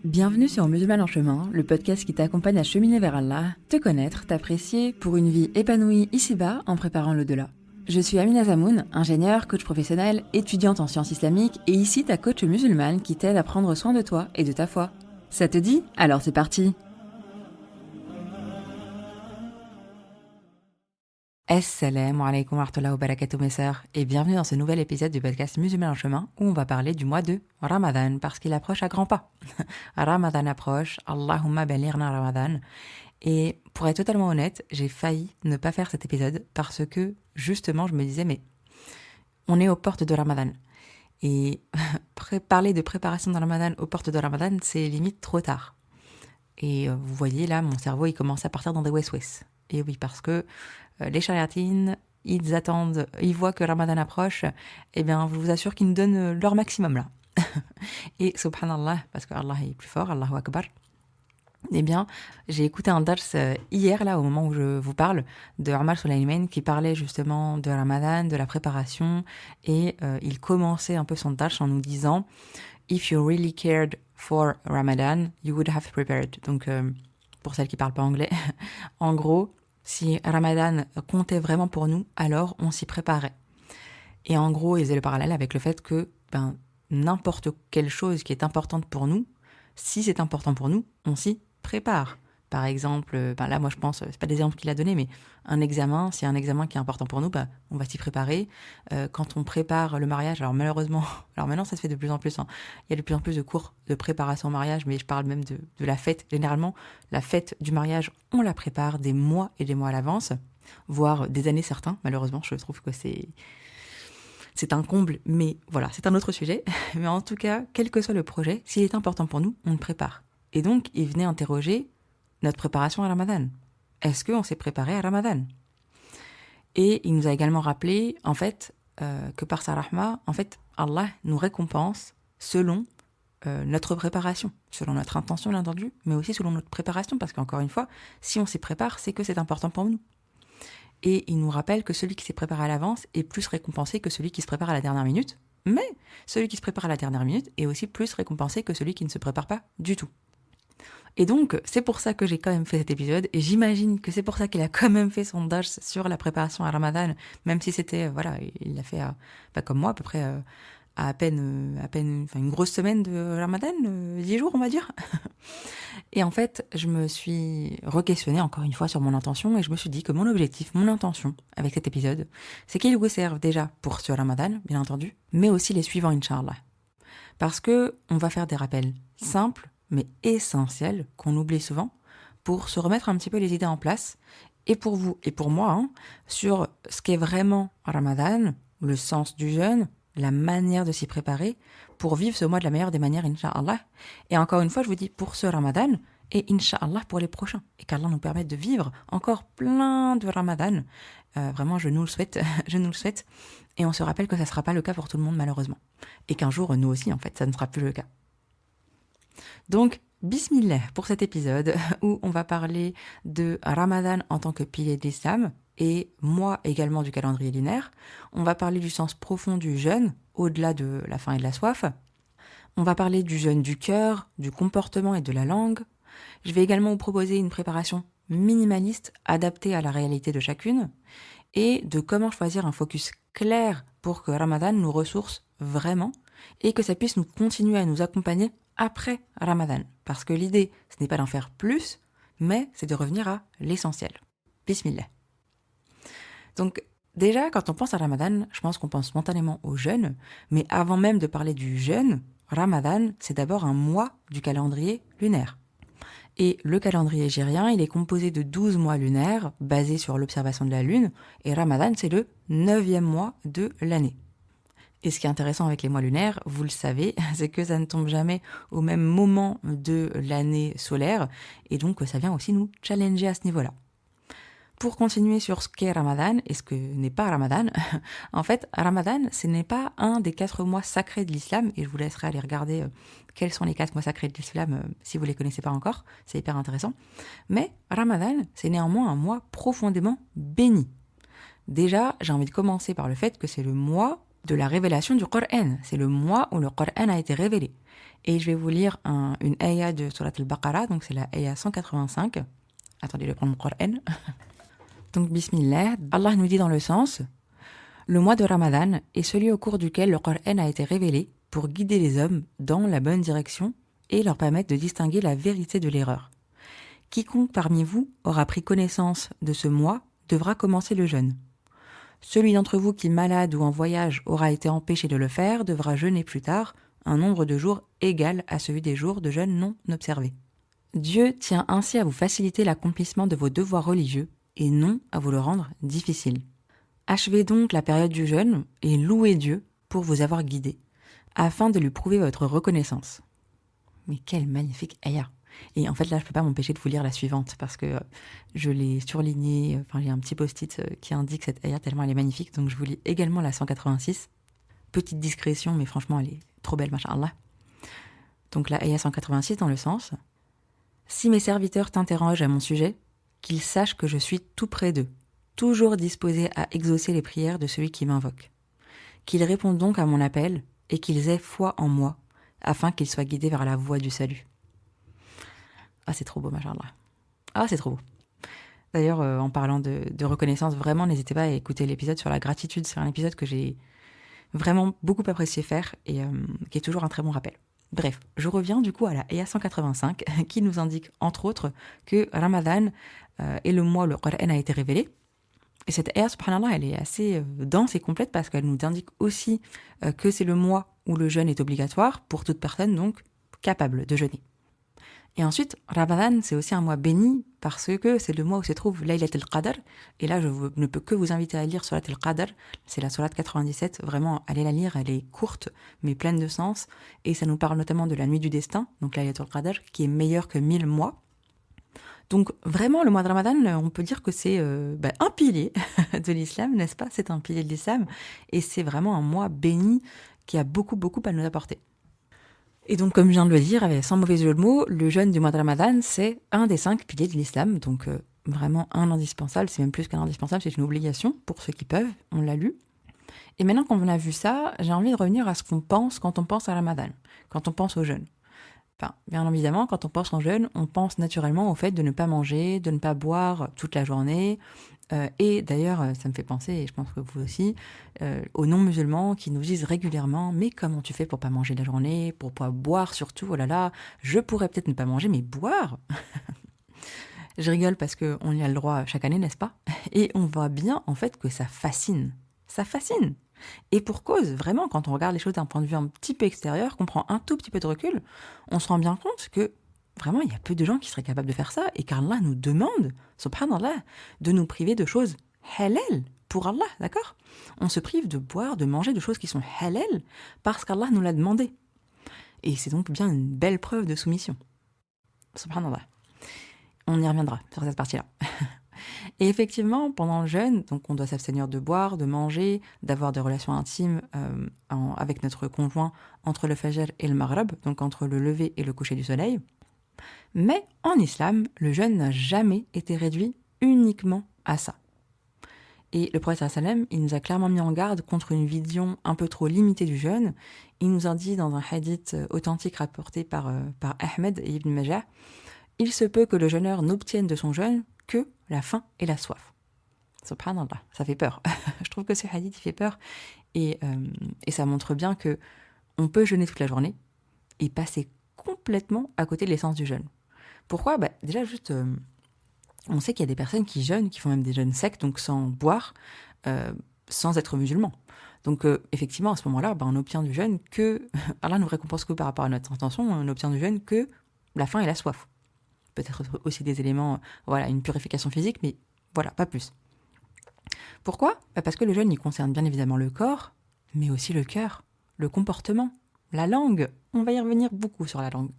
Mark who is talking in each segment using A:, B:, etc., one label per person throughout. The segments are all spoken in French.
A: Bienvenue sur Musulman en chemin, le podcast qui t'accompagne à cheminer vers Allah, te connaître, t'apprécier pour une vie épanouie ici-bas en préparant l'au-delà. Je suis Amina Zamoun, ingénieure, coach professionnelle, étudiante en sciences islamiques et ici ta coach musulmane qui t'aide à prendre soin de toi et de ta foi. Ça te dit? Alors c'est parti! Assalamu alaikum wa rahmatullahi wa barakatuh mes sœurs et bienvenue dans ce nouvel épisode du podcast Musulman en chemin où on va parler du mois de Ramadan parce qu'il approche à grands pas. Ramadan approche, Allahumma balighna Ramadan. Et pour être totalement honnête, j'ai failli ne pas faire cet épisode parce que justement je me disais mais on est aux portes de Ramadan. Et parler de préparation de Ramadan aux portes de Ramadan c'est limite trop tard. Et vous voyez là mon cerveau il commence à partir dans des west-west. Et oui parce que les chariatines, ils attendent, ils voient que Ramadan approche, et bien, je vous assure qu'ils nous donnent leur maximum là. Et subhanallah, parce que Allah est plus fort, Allahu Akbar. Eh bien, j'ai écouté un dars hier là, au moment où je vous parle, de Omar Sulayman qui parlait justement de Ramadan, de la préparation, et il commençait un peu son dars en nous disant If you really cared for Ramadan, you would have prepared. Donc, pour celles qui parlent pas anglais, en gros, si Ramadan comptait vraiment pour nous, alors on s'y préparait. Et en gros, ils faisaient le parallèle avec le fait que n'importe quelle chose qui est importante pour nous, si c'est important pour nous, on s'y prépare. Par exemple, là moi je pense, c'est pas des exemples qu'il a donné, mais un examen, s'il y a un examen qui est important pour nous, on va s'y préparer. Quand on prépare le mariage, alors malheureusement, alors maintenant ça se fait de plus en plus, il y a de plus en plus de cours de préparation au mariage, mais je parle même de la fête. Généralement, la fête du mariage, on la prépare des mois et des mois à l'avance, voire des années certains, malheureusement, je trouve que c'est un comble, mais voilà, c'est un autre sujet. Mais en tout cas, quel que soit le projet, s'il est important pour nous, on le prépare. Et donc, il venait interroger notre préparation à Ramadan. Est-ce qu'on s'est préparé à Ramadan? Et il nous a également rappelé, en fait, que par sa rahma, en fait, Allah nous récompense selon notre préparation, selon notre intention, bien entendu, mais aussi selon notre préparation, parce qu'encore une fois, si on s'y prépare, c'est que c'est important pour nous. Et il nous rappelle que celui qui s'est préparé à l'avance est plus récompensé que celui qui se prépare à la dernière minute, mais celui qui se prépare à la dernière minute est aussi plus récompensé que celui qui ne se prépare pas du tout. Et donc, c'est pour ça que j'ai quand même fait cet épisode, et j'imagine que c'est pour ça qu'il a quand même fait son dars sur la préparation à Ramadan, même si c'était, il l'a fait, comme moi, à peu près, à peine, une grosse semaine de Ramadan, 10 jours, on va dire. Et en fait, je me suis re-questionnée encore une fois sur mon intention, et je me suis dit que mon objectif, mon intention avec cet épisode, c'est qu'il vous serve déjà pour ce Ramadan, bien entendu, mais aussi les suivants, Inch'Allah. Parce que on va faire des rappels simples, mais essentiel, qu'on oublie souvent, pour se remettre un petit peu les idées en place, et pour vous et pour moi, sur ce qu'est vraiment Ramadan, le sens du jeûne, la manière de s'y préparer, pour vivre ce mois de la meilleure des manières, Inch'Allah. Et encore une fois, je vous dis pour ce Ramadan, et Inch'Allah pour les prochains, et qu'Allah nous permette de vivre encore plein de Ramadan. Vraiment, je nous le souhaite, je nous le souhaite, et on se rappelle que ça ne sera pas le cas pour tout le monde, malheureusement. Et qu'un jour, nous aussi, en fait, ça ne sera plus le cas. Donc, bismillah pour cet épisode où on va parler de Ramadan en tant que pilier de l'islam et mois également du calendrier lunaire. On va parler du sens profond du jeûne, au-delà de la faim et de la soif. On va parler du jeûne du cœur, du comportement et de la langue. Je vais également vous proposer une préparation minimaliste adaptée à la réalité de chacune et de comment choisir un focus clair pour que Ramadan nous ressource vraiment et que ça puisse nous continuer à nous accompagner après Ramadan. Parce que l'idée, ce n'est pas d'en faire plus, mais c'est de revenir à l'essentiel. Bismillah. Donc, déjà, quand on pense à Ramadan, je pense qu'on pense spontanément au jeûne, mais avant même de parler du jeûne, Ramadan, c'est d'abord un mois du calendrier lunaire. Et le calendrier hégirien, il est composé de 12 mois lunaires, basés sur l'observation de la lune, et Ramadan, c'est le 9e mois de l'année. Et ce qui est intéressant avec les mois lunaires, vous le savez, c'est que ça ne tombe jamais au même moment de l'année solaire, et donc ça vient aussi nous challenger à ce niveau-là. Pour continuer sur ce qu'est Ramadan et ce que n'est pas Ramadan, en fait, Ramadan, ce n'est pas un des 4 mois sacrés de l'islam, et je vous laisserai aller regarder quels sont les 4 mois sacrés de l'islam si vous ne les connaissez pas encore, c'est hyper intéressant. Mais Ramadan, c'est néanmoins un mois profondément béni. Déjà, j'ai envie de commencer par le fait que c'est le mois de la révélation du Coran. C'est le mois où le Coran a été révélé. Et je vais vous lire une ayah de Surat al-Baqarah, donc c'est la ayah 185. Attendez, je vais prendre mon Coran. Donc, Bismillah, Allah nous dit dans le sens: le mois de Ramadan est celui au cours duquel le Coran a été révélé pour guider les hommes dans la bonne direction et leur permettre de distinguer la vérité de l'erreur. Quiconque parmi vous aura pris connaissance de ce mois devra commencer le jeûne. Celui d'entre vous qui, malade ou en voyage, aura été empêché de le faire devra jeûner plus tard, un nombre de jours égal à celui des jours de jeûne non observés. Dieu tient ainsi à vous faciliter l'accomplissement de vos devoirs religieux et non à vous le rendre difficile. Achevez donc la période du jeûne et louez Dieu pour vous avoir guidé, afin de lui prouver votre reconnaissance. Mais quelle magnifique ayah! Et en fait, là, je ne peux pas m'empêcher de vous lire la suivante parce que je l'ai surlignée. Enfin, j'ai un petit post-it qui indique cette ayah tellement elle est magnifique. Donc, je vous lis également la 186. Petite discrétion, mais franchement, elle est trop belle, masha'Allah. Donc, la ayah 186 dans le sens: si mes serviteurs t'interrogent à mon sujet, qu'ils sachent que je suis tout près d'eux, toujours disposé à exaucer les prières de celui qui m'invoque. Qu'ils répondent donc à mon appel et qu'ils aient foi en moi, afin qu'ils soient guidés vers la voie du salut. Ah, c'est trop beau, machallah. Ah, c'est trop beau. D'ailleurs, en parlant de reconnaissance, vraiment, n'hésitez pas à écouter l'épisode sur la gratitude. C'est un épisode que j'ai vraiment beaucoup apprécié faire et qui est toujours un très bon rappel. Bref, je reviens du coup à la ayah 185 qui nous indique, entre autres, que Ramadan est le mois où le Coran a été révélé. Et cette ayah, subhanallah, elle est assez dense et complète parce qu'elle nous indique aussi que c'est le mois où le jeûne est obligatoire pour toute personne donc capable de jeûner. Et ensuite, Ramadan, c'est aussi un mois béni parce que c'est le mois où se trouve Laylat al-Qadr. Et là, je ne peux que vous inviter à lire Surat al-Qadr. C'est la Surat 97. Vraiment, allez la lire. Elle est courte, mais pleine de sens. Et ça nous parle notamment de la nuit du destin, donc Laylat al-Qadr, qui est meilleure que 1000 mois. Donc vraiment, le mois de Ramadan, on peut dire que c'est un pilier de l'islam, n'est-ce pas? C'est un pilier de l'islam. Et c'est vraiment un mois béni qui a beaucoup, beaucoup à nous apporter. Et donc, comme je viens de le dire, sans mauvais jeu de mots, le jeûne du mois de Ramadan, c'est un des 5 piliers de l'islam. Donc, vraiment un indispensable. C'est même plus qu'un indispensable, c'est une obligation pour ceux qui peuvent. On l'a lu. Et maintenant qu'on a vu ça, j'ai envie de revenir à ce qu'on pense quand on pense à Ramadan, quand on pense au jeûne. Enfin, bien évidemment, quand on pense en jeûne, on pense naturellement au fait de ne pas manger, de ne pas boire toute la journée. Et d'ailleurs, ça me fait penser, et je pense que vous aussi, aux non-musulmans qui nous disent régulièrement: mais comment tu fais pour pas manger la journée, pour pas boire surtout? Oh là là, je pourrais peut-être ne pas manger, mais boire. Je rigole parce qu'on y a le droit chaque année, n'est-ce pas? Et on voit bien en fait que ça fascine. Ça fascine. Et pour cause, vraiment, quand on regarde les choses d'un point de vue un petit peu extérieur, qu'on prend un tout petit peu de recul, on se rend bien compte que vraiment, il y a peu de gens qui seraient capables de faire ça et qu'Allah nous demande, subhanallah, de nous priver de choses halal pour Allah, d'accord? On se prive de boire, de manger de choses qui sont halal parce qu'Allah nous l'a demandé. Et c'est donc bien une belle preuve de soumission. Subhanallah. On y reviendra sur cette partie-là. Et effectivement, pendant le jeûne, donc on doit s'abstenir de boire, de manger, d'avoir des relations intimes avec notre conjoint entre le fajr et le maghrib, donc entre le lever et le coucher du soleil. Mais en islam, le jeûne n'a jamais été réduit uniquement à ça. Et le prophète sallam, il nous a clairement mis en garde contre une vision un peu trop limitée du jeûne. Il nous a dit dans un hadith authentique rapporté par Ahmed et Ibn Majah: il se peut que le jeûneur n'obtienne de son jeûne que la faim et la soif. Subhanallah, ça fait peur. Je trouve que ce hadith il fait peur et ça montre bien que on peut jeûner toute la journée et passer complètement à côté de l'essence du jeûne. Pourquoi? Déjà juste, on sait qu'il y a des personnes qui jeûnent, qui font même des jeûnes secs, donc sans boire, sans être musulmans. Donc effectivement, à ce moment-là, on obtient du jeûne que Allah nous récompense que par rapport à notre intention, on obtient du jeûne que la faim et la soif. Peut-être aussi des éléments, une purification physique, mais voilà, pas plus. Pourquoi? Parce que le jeûne, il concerne bien évidemment le corps, mais aussi le cœur, le comportement, la langue. On va y revenir beaucoup sur la langue.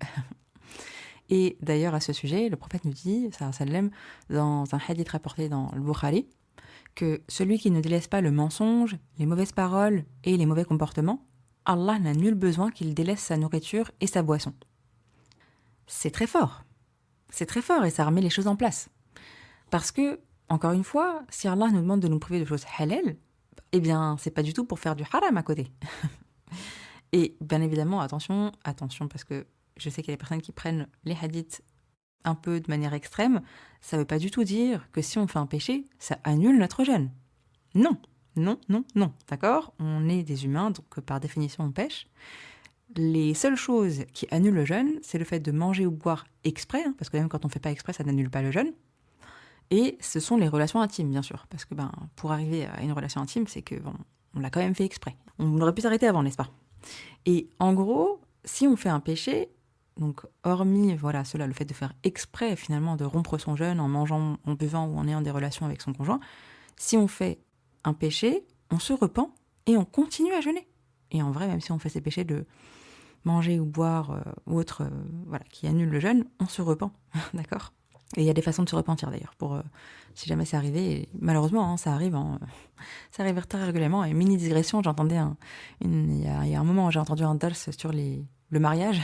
A: Et d'ailleurs, à ce sujet, le prophète nous dit, sallam, dans un hadith rapporté dans le Bukhari, que celui qui ne délaisse pas le mensonge, les mauvaises paroles et les mauvais comportements, Allah n'a nul besoin qu'il délaisse sa nourriture et sa boisson. C'est très fort. C'est très fort et ça remet les choses en place. Parce que, encore une fois, si Allah nous demande de nous priver de choses halal, Eh bien, c'est pas du tout pour faire du haram à côté. Et bien évidemment, attention, parce que je sais qu'il y a des personnes qui prennent les hadiths un peu de manière extrême. Ça veut pas du tout dire que si on fait un péché, ça annule notre jeûne. Non, non, non, non, d'accord? On est des humains, donc par définition, on pêche. Les seules choses qui annulent le jeûne, c'est le fait de manger ou boire exprès, hein, parce que même quand on fait pas exprès, ça n'annule pas le jeûne. Et ce sont les relations intimes, bien sûr, parce que pour arriver à une relation intime, c'est que on l'a quand même fait exprès. On aurait pu s'arrêter avant, n'est-ce pas? Et en gros, si on fait un péché, donc hormis cela, le fait de faire exprès finalement de rompre son jeûne en mangeant, en buvant ou en ayant des relations avec son conjoint, si on fait un péché, on se repent et on continue à jeûner. Et en vrai, même si on fait ces péchés de manger ou boire ou autre, qui annulent le jeûne, on se repent, d'accord? Et il y a des façons de se repentir d'ailleurs, pour si jamais c'est arrivé, et malheureusement ça arrive, ça arrive très régulièrement. Et mini digression, j'entendais il y a un moment où j'ai entendu un dars sur le mariage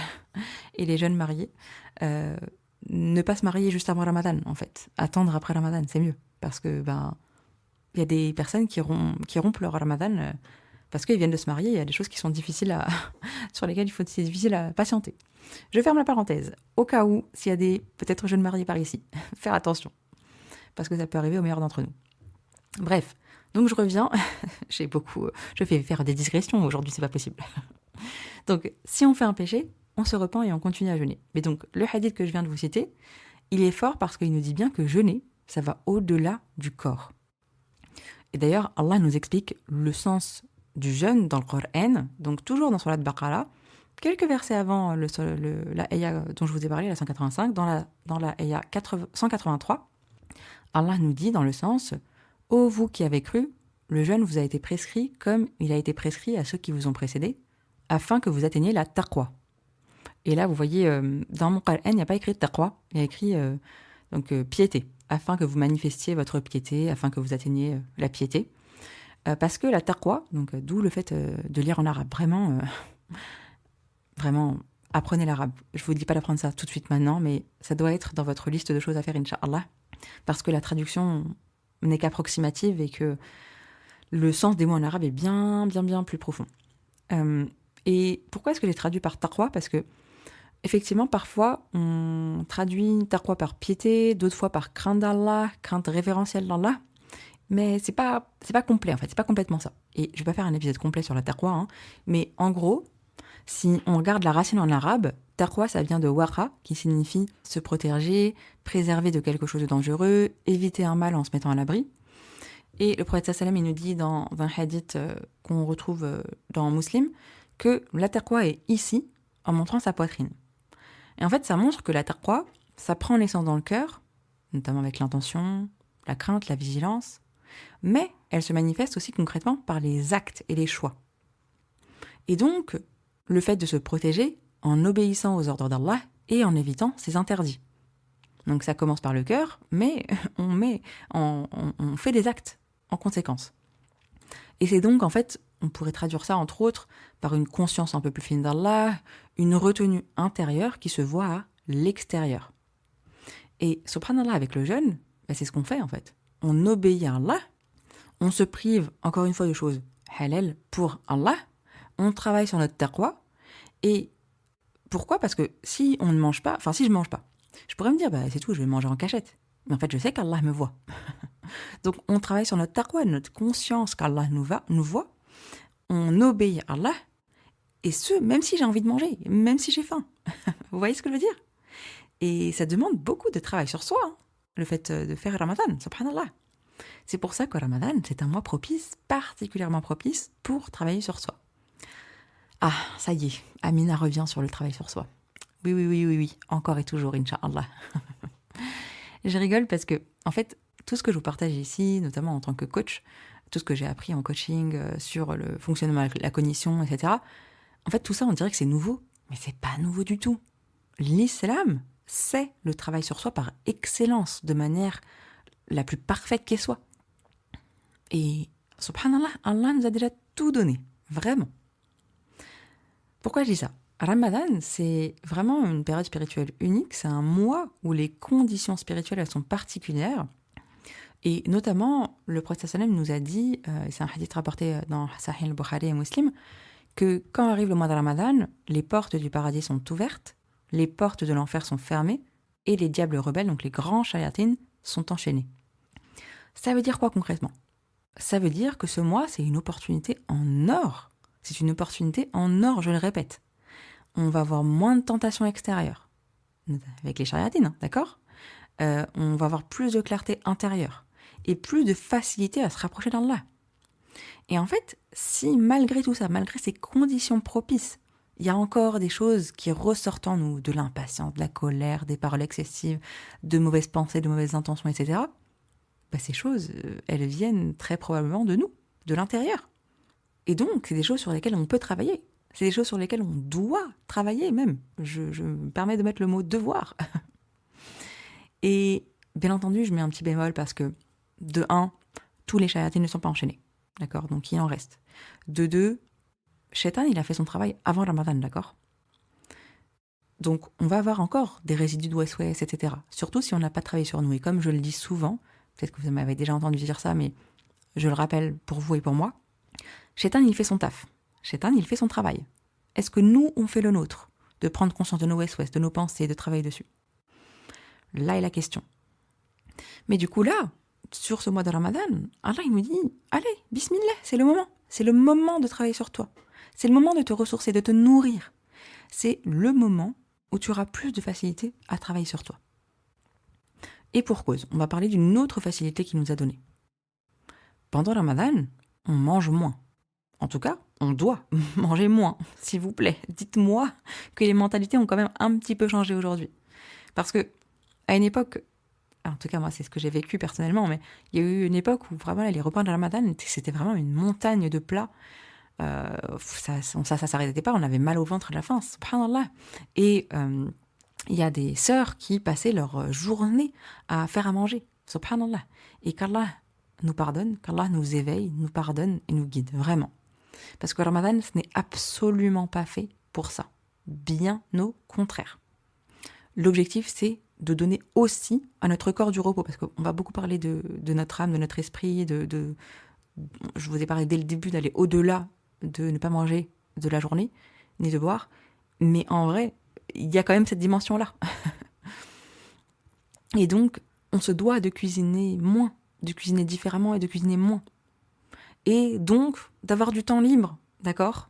A: et les jeunes mariés. Ne pas se marier juste avant Ramadan, en fait. Attendre après Ramadan, c'est mieux. Parce que il y a des personnes qui rompent leur Ramadan parce qu'ils viennent de se marier. Il y a des choses qui sont difficiles sur lesquelles c'est difficile à patienter. Je ferme la parenthèse. Au cas où, s'il y a des peut-être jeunes mariés par ici, faire attention. Parce que ça peut arriver au meilleur d'entre nous. Bref, donc je reviens. Je fais faire des digressions aujourd'hui, c'est pas possible. Donc, si on fait un péché, on se repent et on continue à jeûner. Mais donc, le hadith que je viens de vous citer, il est fort parce qu'il nous dit bien que jeûner, ça va au-delà du corps. Et d'ailleurs, Allah nous explique le sens du jeûne dans le Coran, donc toujours dans Surat Baqara, quelques versets avant la ayah dont je vous ai parlé, la 185, dans la ayah 183, Allah nous dit dans le sens « Ô vous qui avez cru, le jeûne vous a été prescrit comme il a été prescrit à ceux qui vous ont précédés, afin que vous atteigniez la taqwa. » Et là, vous voyez, dans mon Coran, il n'y a pas écrit taqwa, il y a écrit piété, afin que vous manifestiez votre piété, afin que vous atteigniez la piété. Parce que la taqwa, donc d'où le fait de lire en arabe, vraiment, apprenez l'arabe. Je ne vous dis pas d'apprendre ça tout de suite maintenant, mais ça doit être dans votre liste de choses à faire, Inch'Allah, parce que la traduction n'est qu'approximative et que le sens des mots en arabe est bien, bien, bien plus profond. Et pourquoi est-ce que j'ai traduit par taqwa? Parce que, effectivement, parfois, on traduit taqwa par piété, d'autres fois par crainte d'Allah, crainte révérentielle d'Allah. Mais c'est pas complet, en fait, c'est pas complètement ça. Et je vais pas faire un épisode complet sur la taqwa, mais en gros, si on regarde la racine en arabe, taqwa, ça vient de waqa, qui signifie se protéger, préserver de quelque chose de dangereux, éviter un mal en se mettant à l'abri. Et le prophète sallam, il nous dit dans un hadith qu'on retrouve dans Muslim, que la taqwa est ici, en montrant sa poitrine. Et en fait, ça montre que la taqwa, ça prend naissance dans le cœur, notamment avec l'intention, la crainte, la vigilance, mais elle se manifeste aussi concrètement par les actes et les choix. Et donc, le fait de se protéger en obéissant aux ordres d'Allah et en évitant ses interdits. Donc ça commence par le cœur, mais on fait des actes en conséquence. Et c'est donc, en fait, on pourrait traduire ça, entre autres, par une conscience un peu plus fine d'Allah, une retenue intérieure qui se voit à l'extérieur. Et subhanallah, avec le jeûne, c'est ce qu'on fait, en fait. On obéit à Allah, on se prive, encore une fois, de choses halal pour Allah, on travaille sur notre taqwa. Et pourquoi? Parce que si on ne mange pas, si je mange pas, je pourrais me dire, c'est tout, je vais manger en cachette. Mais en fait, je sais qu'Allah me voit. Donc, on travaille sur notre taqwa, notre conscience qu'Allah nous voit. On obéit à Allah. Et même si j'ai envie de manger, même si j'ai faim. Vous voyez ce que je veux dire? Et ça demande beaucoup de travail sur soi, le fait de faire Ramadan, subhanallah. C'est pour ça que Ramadan, c'est un mois propice, particulièrement propice, pour travailler sur soi. Ah, ça y est, Amina revient sur le travail sur soi. Oui, encore et toujours, Inch'Allah. Je rigole parce que, en fait, tout ce que je vous partage ici, notamment en tant que coach, tout ce que j'ai appris en coaching sur le fonctionnement de la cognition, etc., en fait, tout ça, on dirait que c'est nouveau, mais c'est pas nouveau du tout. L'islam, c'est le travail sur soi par excellence, de manière la plus parfaite qu'elle soit. Et, subhanallah, Allah nous a déjà tout donné, vraiment. Pourquoi je dis ça? Ramadan, c'est vraiment une période spirituelle unique, c'est un mois où les conditions spirituelles elles sont particulières Et notamment, le prophète sallam nous a dit, et c'est un hadith rapporté dans Sahih al-Bukhari et Muslim, que quand arrive le mois de Ramadan, les portes du paradis sont ouvertes, les portes de l'enfer sont fermées, et les diables rebelles, donc les grands shayatines, sont enchaînés. Ça veut dire quoi concrètement ? Ça veut dire que ce mois, c'est une opportunité en or. C'est une opportunité en or, je le répète. On va avoir moins de tentations extérieures, avec les shayatines, d'accord ? On va avoir plus de clarté intérieure et plus de facilité à se rapprocher d'Allah. Et en fait, si malgré tout ça, malgré ces conditions propices, il y a encore des choses qui ressortent en nous, de l'impatience, de la colère, des paroles excessives, de mauvaises pensées, de mauvaises intentions, etc., ces choses, elles viennent très probablement de nous, de l'intérieur. Et donc, c'est des choses sur lesquelles on peut travailler. C'est des choses sur lesquelles on doit travailler même. Je me permets de mettre le mot devoir. Et bien entendu, je mets un petit bémol parce que, de 1, tous les shayatines ne sont pas enchaînés. D'accord ? Donc, il en reste. De 2, Shaitan, il a fait son travail avant Ramadan, d'accord ? Donc, on va avoir encore des résidus de waswas, etc. Surtout si on n'a pas travaillé sur nous. Et comme je le dis souvent, peut-être que vous m'avez déjà entendu dire ça, mais je le rappelle pour vous et pour moi, Shaitan, il fait son taf. Shaitan, il fait son travail. Est-ce que nous, on fait le nôtre ? De prendre conscience de nos waswas, de nos pensées, de travailler dessus. Là est la question. Mais du coup, là, sur ce mois de Ramadan, Allah, il nous dit, allez, bismillah, c'est le moment. C'est le moment de travailler sur toi. C'est le moment de te ressourcer, de te nourrir. C'est le moment où tu auras plus de facilité à travailler sur toi. Et pour cause, on va parler d'une autre facilité qu'il nous a donnée. Pendant Ramadan, on mange moins. En tout cas, on doit manger moins, s'il vous plaît. Dites-moi que les mentalités ont quand même un petit peu changé aujourd'hui. Parce que, à une époque, en tout cas moi c'est ce que j'ai vécu personnellement, mais il y a eu une époque où vraiment les repas de Ramadan, c'était vraiment une montagne de plats. Ça s'arrêtait pas, on avait mal au ventre à la fin, subhanallah. Et il y a des sœurs qui passaient leur journée à faire à manger, subhanallah. Et qu'Allah nous pardonne, qu'Allah nous éveille, nous pardonne et nous guide, vraiment. Parce que Ramadan, ce n'est absolument pas fait pour ça. Bien au contraire. L'objectif, c'est de donner aussi à notre corps du repos, parce qu'on va beaucoup parler de notre âme, de notre esprit, je vous ai parlé dès le début d'aller au-delà de ne pas manger de la journée, ni de boire, mais en vrai, il y a quand même cette dimension-là. Et donc, on se doit de cuisiner moins, de cuisiner différemment et de cuisiner moins. Et donc, d'avoir du temps libre, d'accord ?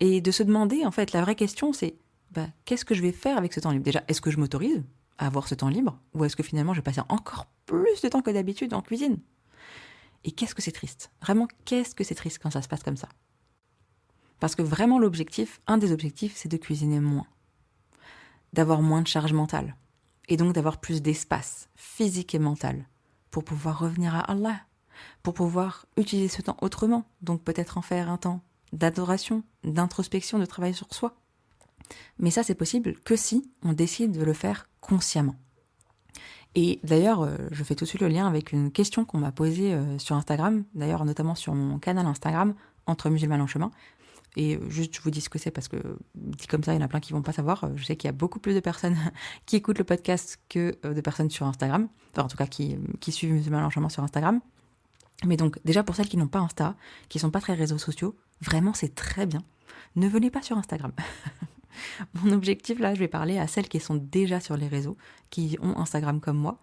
A: Et de se demander, en fait, la vraie question, c'est qu'est-ce que je vais faire avec ce temps libre ? Déjà, est-ce que je m'autorise à avoir ce temps libre ? Ou est-ce que finalement, je vais passer encore plus de temps que d'habitude en cuisine ? Et qu'est-ce que c'est triste ? Vraiment, qu'est-ce que c'est triste quand ça se passe comme ça ? Parce que vraiment, un des objectifs, c'est de cuisiner moins. D'avoir moins de charge mentale. Et donc d'avoir plus d'espace physique et mental pour pouvoir revenir à Allah, pour pouvoir utiliser ce temps autrement. Donc peut-être en faire un temps d'adoration, d'introspection, de travail sur soi. Mais ça, c'est possible que si on décide de le faire consciemment. Et d'ailleurs, je fais tout de suite le lien avec une question qu'on m'a posée sur Instagram, d'ailleurs notamment sur mon canal Instagram, Entre musulmans en chemin. Et juste, je vous dis ce que c'est parce que, dit comme ça, il y en a plein qui vont pas savoir. Je sais qu'il y a beaucoup plus de personnes qui écoutent le podcast que de personnes sur Instagram. Enfin, en tout cas, qui suivent Musulmans en chemin sur Instagram. Mais donc, déjà pour celles qui n'ont pas Insta, qui sont pas très réseaux sociaux, vraiment, c'est très bien. Ne venez pas sur Instagram. Mon objectif, là, je vais parler à celles qui sont déjà sur les réseaux, qui ont Instagram comme moi.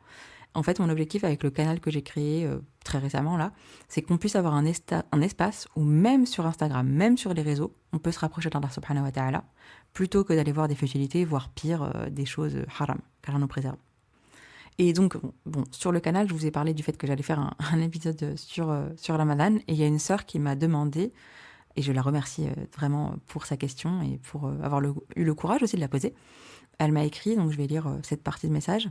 A: En fait, mon objectif avec le canal que j'ai créé très récemment, là, c'est qu'on puisse avoir un espace où même sur Instagram, même sur les réseaux, on peut se rapprocher d'Allah subhanahu wa ta'ala, plutôt que d'aller voir des futilités, voire pire, des choses haram, car on nous préserve. Et donc, bon, sur le canal, je vous ai parlé du fait que j'allais faire un épisode sur Ramadan, et il y a une sœur qui m'a demandé, et je la remercie vraiment pour sa question et pour avoir eu le courage aussi de la poser. Elle m'a écrit, donc je vais lire cette partie de message.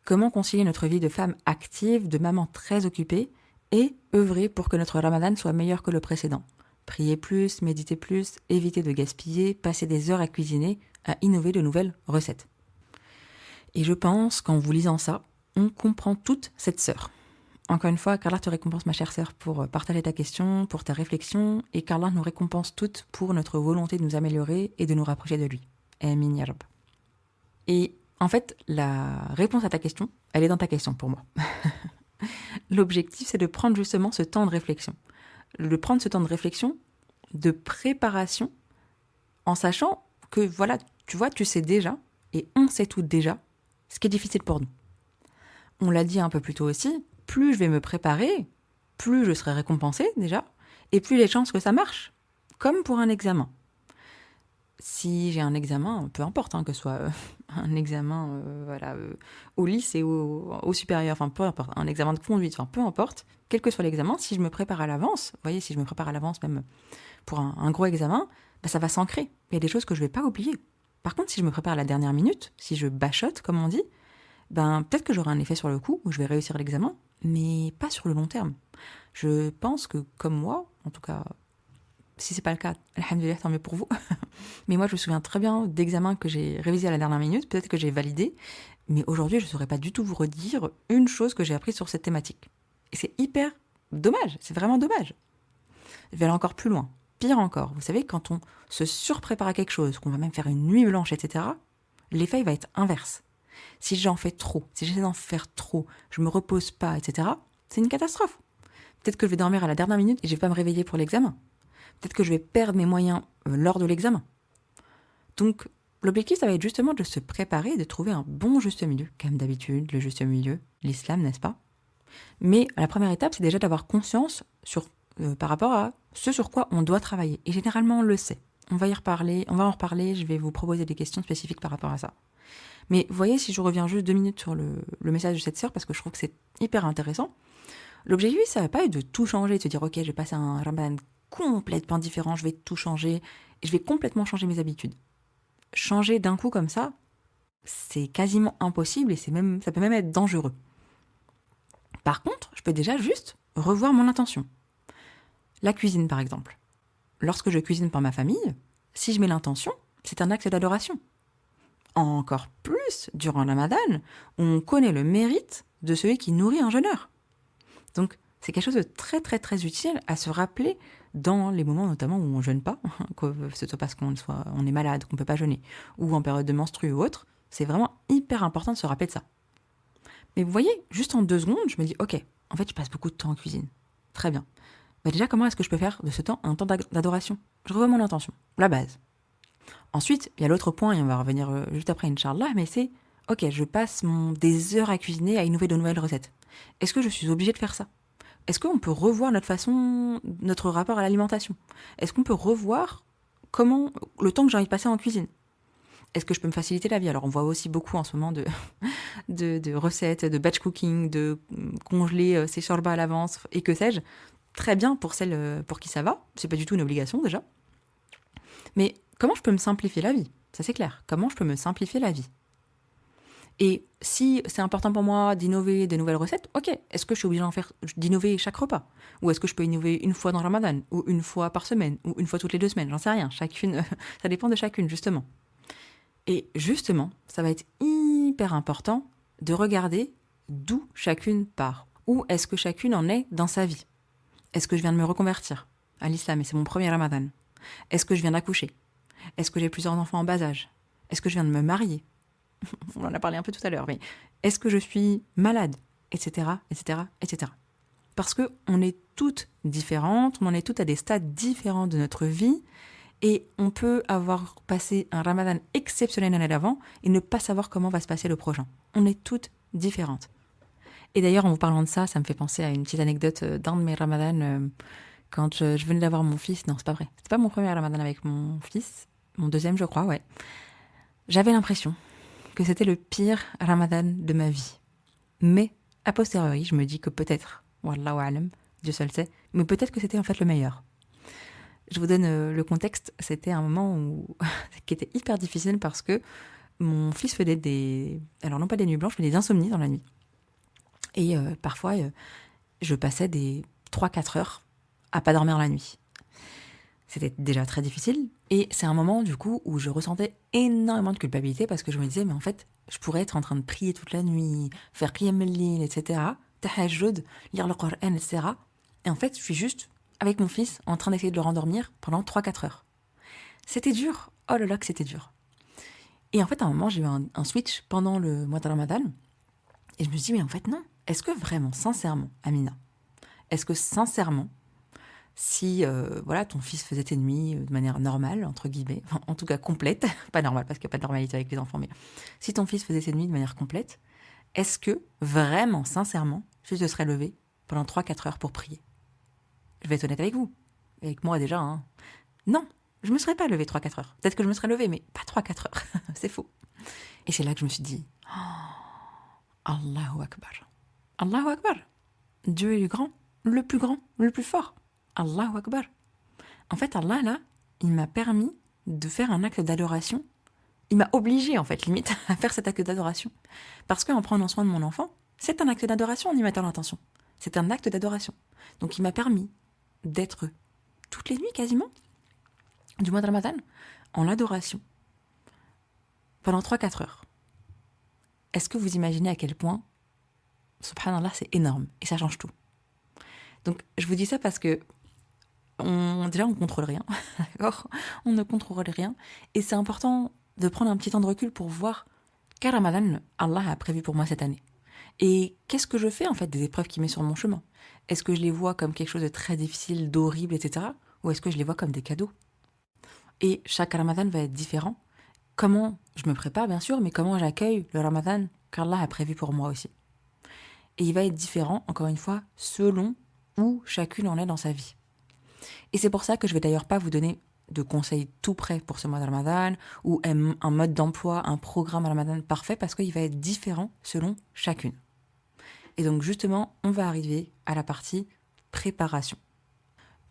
A: Comment concilier notre vie de femme active, de maman très occupée, et œuvrer pour que notre Ramadan soit meilleur que le précédent ? Prier plus, méditer plus, éviter de gaspiller, passer des heures à cuisiner, à innover de nouvelles recettes. Et je pense qu'en vous lisant ça, on comprend toute cette sœur. Encore une fois, qu'Allah te récompense, ma chère sœur, pour partager ta question, pour ta réflexion, et qu'Allah nous récompense toutes pour notre volonté de nous améliorer et de nous rapprocher de lui. Amin ya Rab. Et en fait, la réponse à ta question, elle est dans ta question pour moi. L'objectif, c'est de prendre justement ce temps de réflexion. De prendre ce temps de réflexion, de préparation, en sachant que, voilà, tu vois, tu sais déjà, et on sait tout déjà, ce qui est difficile pour nous. On l'a dit un peu plus tôt aussi, plus je vais me préparer, plus je serai récompensée déjà, et plus les chances que ça marche, comme pour un examen. Si j'ai un examen, peu importe, hein, que ce soit un examen au lycée ou au supérieur, enfin peu importe, un examen de conduite, enfin peu importe, quel que soit l'examen, si je me prépare à l'avance, vous voyez, si je me prépare à l'avance même pour un gros examen, bah, ça va s'ancrer. Il y a des choses que je ne vais pas oublier. Par contre, si je me prépare à la dernière minute, si je bachote, comme on dit, ben peut-être que j'aurai un effet sur le coup, où je vais réussir l'examen, mais pas sur le long terme. Je pense que, comme moi, en tout cas, si c'est pas le cas, alhamdoulilah, tant mieux pour vous. Mais moi, je me souviens très bien d'examens que j'ai révisés à la dernière minute, peut-être que j'ai validé, mais aujourd'hui, je ne saurais pas du tout vous redire une chose que j'ai apprise sur cette thématique. Et c'est hyper dommage, c'est vraiment dommage. Je vais aller encore plus loin, pire encore. Vous savez, quand on se surprépare à quelque chose, qu'on va même faire une nuit blanche, etc., l'effet il va être inverse. Si j'en fais trop, si j'essaie d'en faire trop, je me repose pas, etc., c'est une catastrophe. Peut-être que je vais dormir à la dernière minute et je vais pas me réveiller pour l'examen. Peut-être que je vais perdre mes moyens lors de l'examen. Donc, l'objectif, ça va être justement de se préparer et de trouver un bon juste milieu. Comme d'habitude, le juste milieu, l'islam, n'est-ce pas? Mais la première étape, c'est déjà d'avoir conscience par rapport à ce sur quoi on doit travailler. Et généralement, on le sait. On va en reparler, je vais vous proposer des questions spécifiques par rapport à ça. Mais vous voyez, si je reviens juste 2 minutes sur le message de cette sœur, parce que je trouve que c'est hyper intéressant, l'objectif, ça va pas être de tout changer, de se dire, ok, je vais passer un ramadan complètement différent, je vais tout changer, et je vais complètement changer mes habitudes. Changer d'un coup comme ça, c'est quasiment impossible et ça peut même être dangereux. Par contre, je peux déjà juste revoir mon intention. La cuisine, par exemple. Lorsque je cuisine pour ma famille, si je mets l'intention, c'est un acte d'adoration. Encore plus durant le Ramadan, où on connaît le mérite de celui qui nourrit un jeûneur. Donc, c'est quelque chose de très très très utile à se rappeler dans les moments notamment où on ne jeûne pas, que ce soit parce on est malade, qu'on ne peut pas jeûner, ou en période de menstru ou autre. C'est vraiment hyper important de se rappeler de ça. Mais vous voyez, juste en 2 secondes, je me dis, ok, en fait, je passe beaucoup de temps en cuisine. Très bien. Bah déjà, comment est-ce que je peux faire de ce temps un temps d'adoration? Je revois mon intention, la base. Ensuite, il y a l'autre point, et on va revenir juste après, Inch'Allah, mais c'est, ok, je passe des heures à cuisiner, à innover de nouvelles recettes. Est-ce que je suis obligée de faire ça? Est-ce qu'on peut revoir notre rapport à l'alimentation? Est-ce qu'on peut revoir le temps que j'ai envie de passer en cuisine? Est-ce que je peux me faciliter la vie? Alors, on voit aussi beaucoup en ce moment de recettes, de batch cooking, de congeler ses shorbas à l'avance, et que sais-je. Très bien pour celles pour qui ça va. C'est pas du tout une obligation, déjà. Mais comment je peux me simplifier la vie? Ça, c'est clair. Comment je peux me simplifier la vie? Et si c'est important pour moi d'innover des nouvelles recettes, ok, est-ce que je suis obligée d'innover chaque repas? Ou est-ce que je peux innover une fois dans le Ramadan? Ou une fois par semaine? Ou une fois toutes les 2 semaines? J'en sais rien. Ça dépend de chacune, justement. Et justement, ça va être hyper important de regarder d'où chacune part. Où est-ce que chacune en est dans sa vie? Est-ce que je viens de me reconvertir à l'islam et c'est mon premier Ramadan? Est-ce que je viens d'accoucher? Est-ce que j'ai plusieurs enfants en bas âge? Est-ce que je viens de me marier? On en a parlé un peu tout à l'heure, mais est-ce que je suis malade? Etc, etc, etc. Parce qu'on est toutes différentes, on en est toutes à des stades différents de notre vie, et on peut avoir passé un Ramadan exceptionnel l'année d'avant et ne pas savoir comment va se passer le prochain. On est toutes différentes. Et d'ailleurs, en vous parlant de ça, ça me fait penser à une petite anecdote d'un de mes Ramadans quand je venais d'avoir mon fils. Non, c'est pas vrai. C'était pas mon premier Ramadan avec mon fils. Mon deuxième, je crois, ouais. J'avais l'impression que c'était le pire Ramadan de ma vie. Mais, a posteriori, je me dis que peut-être, wallahu alam, Dieu seul sait, mais peut-être que c'était en fait le meilleur. Je vous donne le contexte, c'était un moment qui était hyper difficile parce que mon fils faisait alors non pas des nuits blanches, mais des insomnies dans la nuit. Et parfois, je passais des 3-4 heures à pas dormir la nuit. C'était déjà très difficile. Et c'est un moment, du coup, où je ressentais énormément de culpabilité parce que je me disais, mais en fait, je pourrais être en train de prier toute la nuit, faire qiyam al-layl, etc., tahajjud, lire le Coran, etc. Et en fait, je suis juste avec mon fils en train d'essayer de le rendormir pendant 3-4 heures. C'était dur. Oh là là que c'était dur. Et en fait, à un moment, j'ai eu un switch pendant le mois de Ramadan. Et je me suis dit, mais en fait, non. est-ce que vraiment, sincèrement, Amina, est-ce que sincèrement, si voilà, ton fils faisait tes nuits de manière normale, entre guillemets, enfin, en tout cas complète, pas normale parce qu'il n'y a pas de normalité avec les enfants, mais si ton fils faisait ses nuits de manière complète, est-ce que vraiment, sincèrement, tu te serais levé pendant 3-4 heures pour prier? Je vais être honnête avec vous, avec moi déjà, hein. Non, je me serais pas levée 3-4 heures. Peut-être que je me serais levée, mais pas 3-4 heures. C'est faux. Et c'est là que je me suis dit, Allahu Akbar. Allahu Akbar. Dieu est le plus grand, le plus fort. Allahu Akbar. En fait, Allah, là, il m'a permis de faire un acte d'adoration. Il m'a obligé, en fait, limite, à faire cet acte d'adoration. Parce qu'en prenant soin de mon enfant, c'est un acte d'adoration en y mettant l'intention. C'est un acte d'adoration. Donc, il m'a permis d'être toutes les nuits, quasiment, du mois de Ramadan, en adoration, pendant 3-4 heures. Est-ce que vous imaginez à quel point, subhanallah, c'est énorme, et ça change tout. Donc, je vous dis ça parce que déjà, on contrôle rien, d'accord? On ne contrôle rien. Et c'est important de prendre un petit temps de recul pour voir quel Ramadan Allah a prévu pour moi cette année. Et qu'est-ce que je fais, en fait, des épreuves qu'il met sur mon chemin? Est-ce que je les vois comme quelque chose de très difficile, d'horrible, etc. Ou est-ce que je les vois comme des cadeaux? Et chaque Ramadan va être différent. Comment je me prépare, bien sûr, mais comment j'accueille le Ramadan qu'Allah a prévu pour moi aussi. Et il va être différent, encore une fois, selon où chacune en est dans sa vie. Et c'est pour ça que je vais d'ailleurs pas vous donner de conseils tout prêts pour ce mois de Ramadan ou un mode d'emploi, un programme Ramadan parfait parce qu'il va être différent selon chacune. Et donc justement, on va arriver à la partie préparation.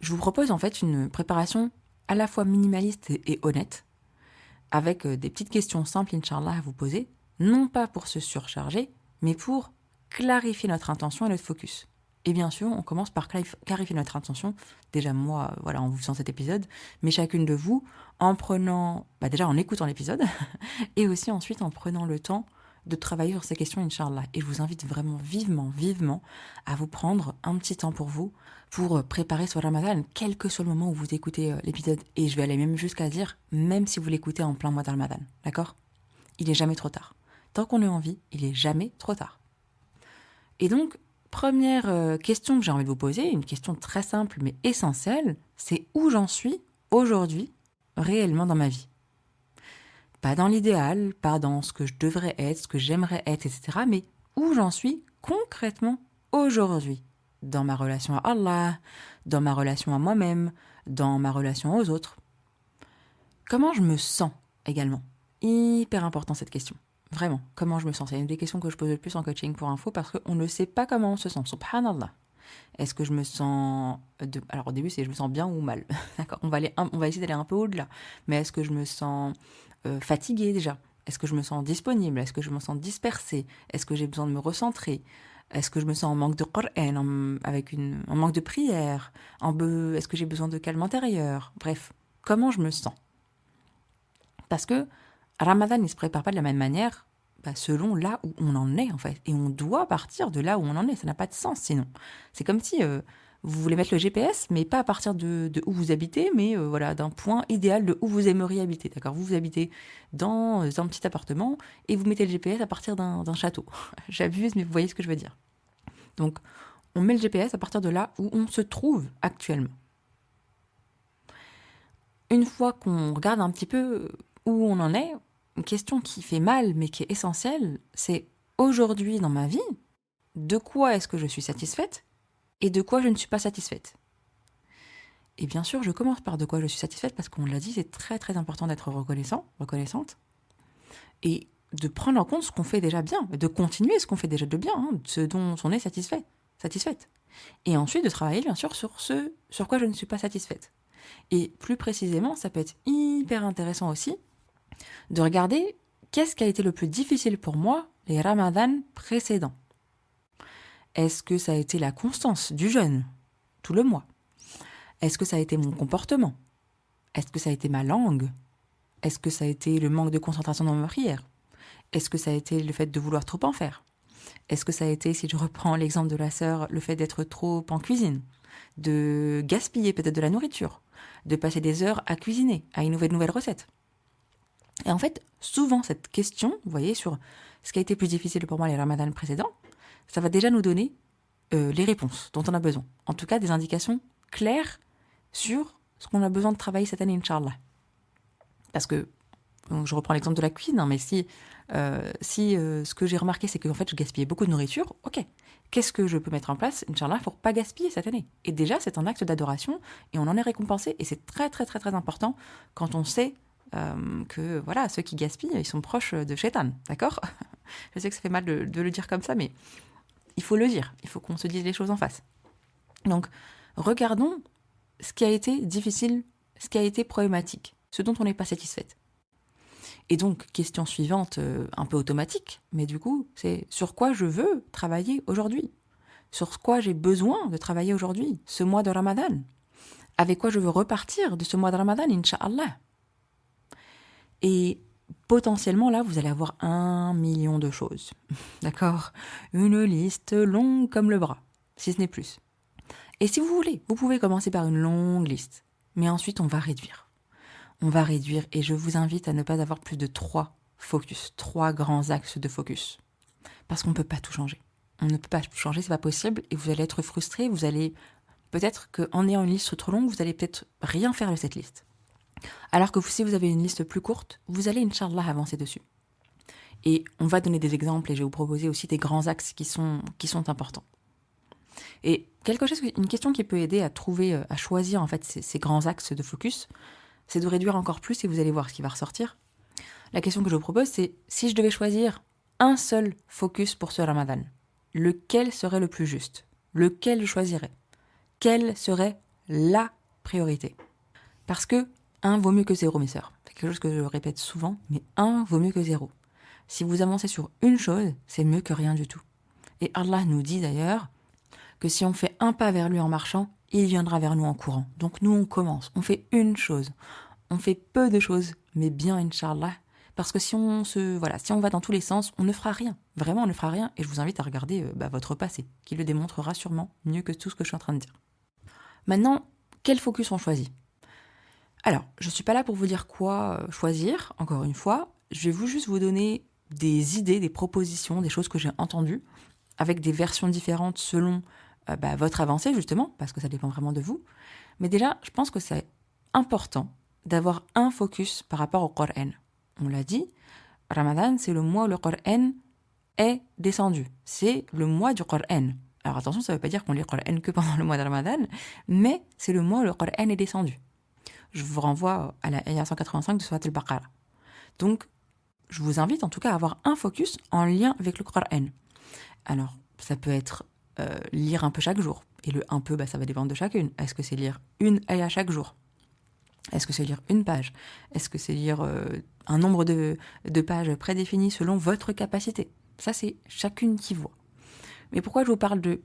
A: Je vous propose en fait une préparation à la fois minimaliste et honnête, avec des petites questions simples, Inch'Allah, à vous poser, non pas pour se surcharger, mais pour clarifier notre intention et notre focus. Et bien sûr, on commence par clarifier notre intention, déjà moi, voilà, en vous faisant cet épisode, mais chacune de vous, en prenant, déjà en écoutant l'épisode, et aussi ensuite en prenant le temps de travailler sur ces questions, Inch'Allah. Et je vous invite vraiment vivement à vous prendre un petit temps pour vous, pour préparer ce Ramadan, quel que soit le moment où vous écoutez l'épisode. Et je vais aller même jusqu'à dire, même si vous l'écoutez en plein mois de Ramadan, d'accord? Il est jamais trop tard. Tant qu'on est en vie, il est jamais trop tard. Et donc, première question que j'ai envie de vous poser, une question très simple mais essentielle, c'est où j'en suis aujourd'hui réellement dans ma vie. Pas dans l'idéal, pas dans ce que je devrais être, ce que j'aimerais être, etc. Mais où j'en suis concrètement aujourd'hui. Dans ma relation à Allah, dans ma relation à moi-même, dans ma relation aux autres. Comment je me sens également. Hyper important cette question. Vraiment, comment je me sens. C'est une des questions que je pose le plus en coaching pour info parce qu'on ne sait pas comment on se sent. Subhanallah. Est-ce que je me sens... Alors au début, c'est je me sens bien ou mal. D'accord, on va essayer d'aller un peu au-delà. Mais est-ce que je me sens fatiguée déjà? Est-ce que je me sens disponible? Est-ce que je me sens dispersée? Est-ce que j'ai besoin de me recentrer? Est-ce que je me sens en manque de Qur'an, en manque de prière? Est-ce que j'ai besoin de calme intérieur? Bref, comment je me sens? Parce que Ramadan ne se prépare pas de la même manière selon là où on en est en fait. Et on doit partir de là où on en est, ça n'a pas de sens sinon. C'est comme si vous voulez mettre le GPS, mais pas à partir de où vous habitez, mais voilà, d'un point idéal de où vous aimeriez habiter. D'accord? Vous habitez dans un petit appartement et vous mettez le GPS à partir d'un château. J'abuse, mais vous voyez ce que je veux dire. Donc, on met le GPS à partir de là où on se trouve actuellement. Une fois qu'on regarde un petit peu où on en est, une question qui fait mal mais qui est essentielle, c'est aujourd'hui dans ma vie, de quoi est-ce que je suis satisfaite et de quoi je ne suis pas satisfaite. Et bien sûr, je commence par de quoi je suis satisfaite parce qu'on l'a dit, c'est très très important d'être reconnaissante et de prendre en compte ce qu'on fait déjà bien, de continuer ce qu'on fait déjà de bien, ce dont on est satisfaite. Et ensuite de travailler bien sûr sur ce sur quoi je ne suis pas satisfaite. Et plus précisément, ça peut être hyper intéressant aussi de regarder qu'est-ce qui a été le plus difficile pour moi les Ramadans précédents. Est-ce que ça a été la constance du jeûne, tout le mois? Est-ce que ça a été mon comportement? Est-ce que ça a été ma langue? Est-ce que ça a été le manque de concentration dans ma prière? Est-ce que ça a été le fait de vouloir trop en faire? Est-ce que ça a été, si je reprends l'exemple de la sœur, le fait d'être trop en cuisine? De gaspiller peut-être de la nourriture? De passer des heures à cuisiner, à innover de nouvelles recettes? Et en fait, souvent cette question, vous voyez, sur ce qui a été plus difficile pour moi les Ramadans précédents, ça va déjà nous donner les réponses dont on a besoin. En tout cas, des indications claires sur ce qu'on a besoin de travailler cette année, Inch'Allah. Parce que, donc je reprends l'exemple de la cuisine, hein, mais si ce que j'ai remarqué, c'est qu'en fait, je gaspillais beaucoup de nourriture, ok, qu'est-ce que je peux mettre en place, Inch'Allah, pour pas gaspiller cette année? Et déjà, c'est un acte d'adoration, et on en est récompensé, et c'est très, très, très, très important quand on sait que, voilà, ceux qui gaspillent, ils sont proches de Shaitan, d'accord? Je sais que ça fait mal de le dire comme ça, mais il faut le dire, il faut qu'on se dise les choses en face. Donc, regardons ce qui a été difficile, ce qui a été problématique, ce dont on n'est pas satisfaite. Et donc, question suivante, un peu automatique, mais du coup, c'est sur quoi je veux travailler aujourd'hui? Sur quoi j'ai besoin de travailler aujourd'hui, ce mois de Ramadan? Avec quoi je veux repartir de ce mois de Ramadan, Inch'Allah? Et potentiellement, là, vous allez avoir 1 million de choses. D'accord? Une liste longue comme le bras, si ce n'est plus. Et si vous voulez, vous pouvez commencer par une longue liste. Mais ensuite, on va réduire. On va réduire et je vous invite à ne pas avoir plus de 3 focus, 3 grands axes de focus. Parce qu'on ne peut pas tout changer. On ne peut pas tout changer, c'est pas possible et vous allez être frustré, vous allez peut-être qu'en ayant une liste trop longue, vous allez peut-être rien faire de cette liste. Alors que si vous avez une liste plus courte, vous allez, Inch'Allah, avancer dessus. Et on va donner des exemples et je vais vous proposer aussi des grands axes qui sont importants. Et une question qui peut aider à trouver, à choisir en fait ces grands axes de focus, c'est de réduire encore plus et vous allez voir ce qui va ressortir. La question que je vous propose, c'est si je devais choisir un seul focus pour ce Ramadan, lequel serait le plus juste? Lequel je choisirais? Quelle serait la priorité? Parce que 1 vaut mieux que 0, mes sœurs. C'est quelque chose que je répète souvent, mais 1 vaut mieux que 0. Si vous avancez sur une chose, c'est mieux que rien du tout. Et Allah nous dit d'ailleurs que si on fait un pas vers lui en marchant, il viendra vers nous en courant. Donc nous, on commence, on fait une chose. On fait peu de choses, mais bien, Inch'Allah. Parce que si on va dans tous les sens, on ne fera rien. Vraiment, on ne fera rien. Et je vous invite à regarder votre passé, qui le démontrera sûrement mieux que tout ce que je suis en train de dire. Maintenant, quel focus on choisit? Alors, je ne suis pas là pour vous dire quoi choisir, encore une fois. Je vais juste vous donner des idées, des propositions, des choses que j'ai entendues, avec des versions différentes selon votre avancée, justement, parce que ça dépend vraiment de vous. Mais déjà, je pense que c'est important d'avoir un focus par rapport au Coran. On l'a dit, Ramadan, c'est le mois où le Coran est descendu. C'est le mois du Coran. Alors attention, ça ne veut pas dire qu'on lit le Coran que pendant le mois de Ramadan, mais c'est le mois où le Coran est descendu. Je vous renvoie à la ayah 185 de Surat al-Baqarah. Donc, je vous invite en tout cas à avoir un focus en lien avec le Coran. Alors, ça peut être lire un peu chaque jour. Et le un peu, ça va dépendre de chacune. Est-ce que c'est lire une ayah chaque jour? Est-ce que c'est lire une page? Est-ce que c'est lire un nombre de pages prédéfinies selon votre capacité? Ça, c'est chacune qui voit. Mais pourquoi je vous parle de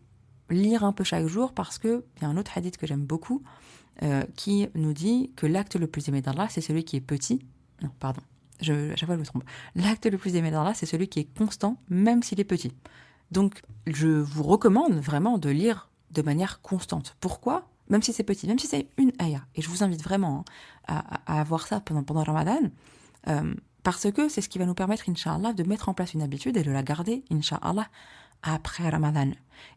A: lire un peu chaque jour? Parce qu'il y a un autre hadith que j'aime beaucoup qui nous dit que l'acte le plus aimé d'Allah, c'est celui qui est petit. Non, pardon. À chaque fois, je me trompe. L'acte le plus aimé d'Allah, c'est celui qui est constant, même s'il est petit. Donc, je vous recommande vraiment de lire de manière constante. Pourquoi? Même si c'est petit, même si c'est une ayah. Et je vous invite vraiment à avoir ça pendant Ramadan, parce que c'est ce qui va nous permettre, Inch'Allah, de mettre en place une habitude et de la garder, Inch'Allah, après Ramadan.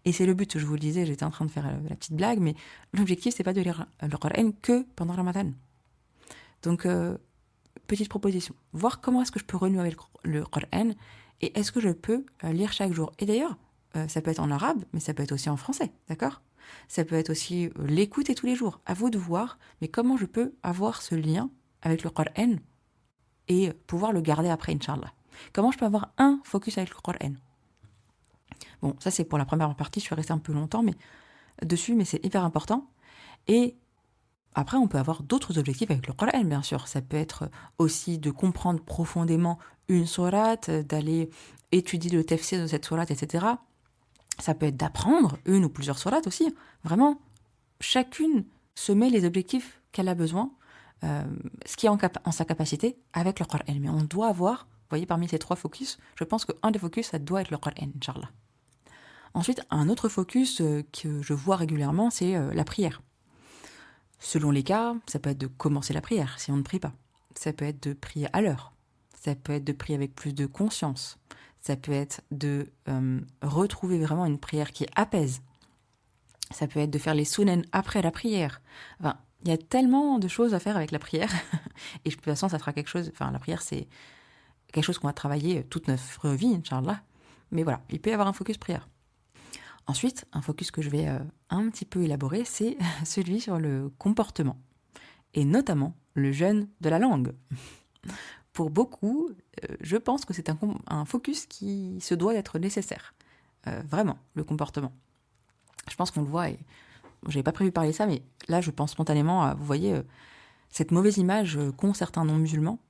A: Et c'est le but, je vous le disais, j'étais en train de faire la petite blague, mais l'objectif, c'est pas de lire le Coran que pendant Ramadan. Donc, petite proposition, voir comment est-ce que je peux renouer avec le Coran et est-ce que je peux lire chaque jour. Et d'ailleurs, ça peut être en arabe, mais ça peut être aussi en français, d'accord? Ça peut être aussi l'écouter tous les jours. À vous de voir, mais comment je peux avoir ce lien avec le Coran et pouvoir le garder après, Inch'Allah. Comment je peux avoir un focus avec le Coran? Bon, ça c'est pour la première partie, je suis restée un peu longtemps mais c'est hyper important. Et après, on peut avoir d'autres objectifs avec le Coran, bien sûr. Ça peut être aussi de comprendre profondément une sourate, d'aller étudier le tafsir de cette sourate, etc. Ça peut être d'apprendre une ou plusieurs sourates aussi. Vraiment, chacune se met les objectifs qu'elle a besoin, ce qui est en sa capacité avec le Coran. Mais on doit avoir, vous voyez, parmi ces 3 focus, je pense qu'un des focus, ça doit être le Coran, Inch'Allah. Ensuite, un autre focus que je vois régulièrement, c'est la prière. Selon les cas, ça peut être de commencer la prière si on ne prie pas. Ça peut être de prier à l'heure. Ça peut être de prier avec plus de conscience. Ça peut être de retrouver vraiment une prière qui apaise. Ça peut être de faire les sunan après la prière. Enfin, il y a tellement de choses à faire avec la prière. Et de toute façon, ça sera quelque chose... Enfin, la prière, c'est quelque chose qu'on va travailler toute notre vie, Inch'Allah. Mais voilà, il peut y avoir un focus prière. Ensuite, un focus que je vais un petit peu élaborer, c'est celui sur le comportement. Et notamment le jeûne de la langue. Pour beaucoup, je pense que c'est un focus qui se doit d'être nécessaire. Vraiment, le comportement. Je pense qu'on le voit, et j'avais pas prévu de parler de ça, mais là, je pense spontanément à, vous voyez, cette mauvaise image qu'ont certains non-musulmans,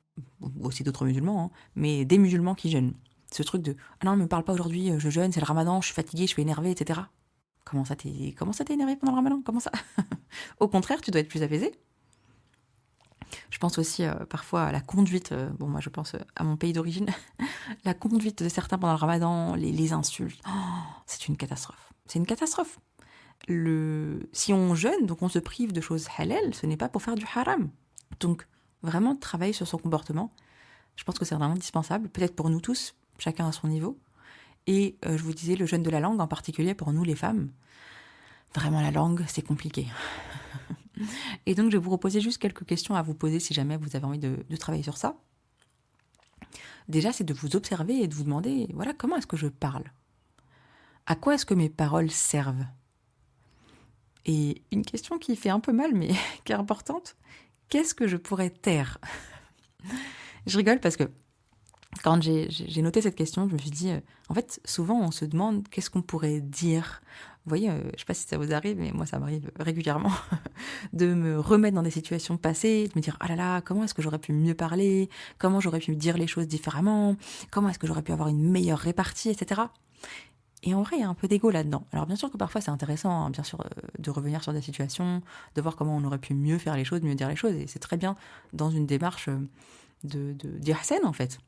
A: aussi d'autres musulmans, hein, mais des musulmans qui jeûnent. Ce truc de « Ah non, ne me parle pas aujourd'hui, je jeûne, c'est le ramadan, je suis fatiguée, je suis énervée, etc. » Comment ça t'es énervé pendant le ramadan? Comment ça? Au contraire, tu dois être plus apaisé. Je pense aussi parfois à la conduite, bon moi je pense à mon pays d'origine, la conduite de certains pendant le ramadan, les insultes, c'est une catastrophe. C'est une catastrophe. Si on jeûne, donc on se prive de choses halal, ce n'est pas pour faire du haram. Donc vraiment travailler sur son comportement, je pense que c'est vraiment indispensable, peut-être pour nous tous, chacun à son niveau. Et je vous disais, le jeûne de la langue, en particulier pour nous les femmes, vraiment la langue, c'est compliqué. Et donc je vais vous proposer juste quelques questions à vous poser si jamais vous avez envie de travailler sur ça. Déjà, c'est de vous observer et de vous demander, voilà, comment est-ce que je parle? À quoi est-ce que mes paroles servent? Et une question qui fait un peu mal, mais qui est importante, qu'est-ce que je pourrais taire? Je rigole parce que quand j'ai noté cette question, je me suis dit, en fait, souvent on se demande qu'est-ce qu'on pourrait dire. Vous voyez, je ne sais pas si ça vous arrive, mais moi ça m'arrive régulièrement de me remettre dans des situations passées, de me dire, ah là là, comment est-ce que j'aurais pu mieux parler? Comment j'aurais pu dire les choses différemment? Comment est-ce que j'aurais pu avoir une meilleure répartie, etc. Et en vrai, il y a un peu d'ego là-dedans. Alors bien sûr que parfois c'est intéressant, hein, bien sûr, de revenir sur des situations, de voir comment on aurait pu mieux faire les choses, mieux dire les choses. Et c'est très bien dans une démarche de d'ihsan, en fait,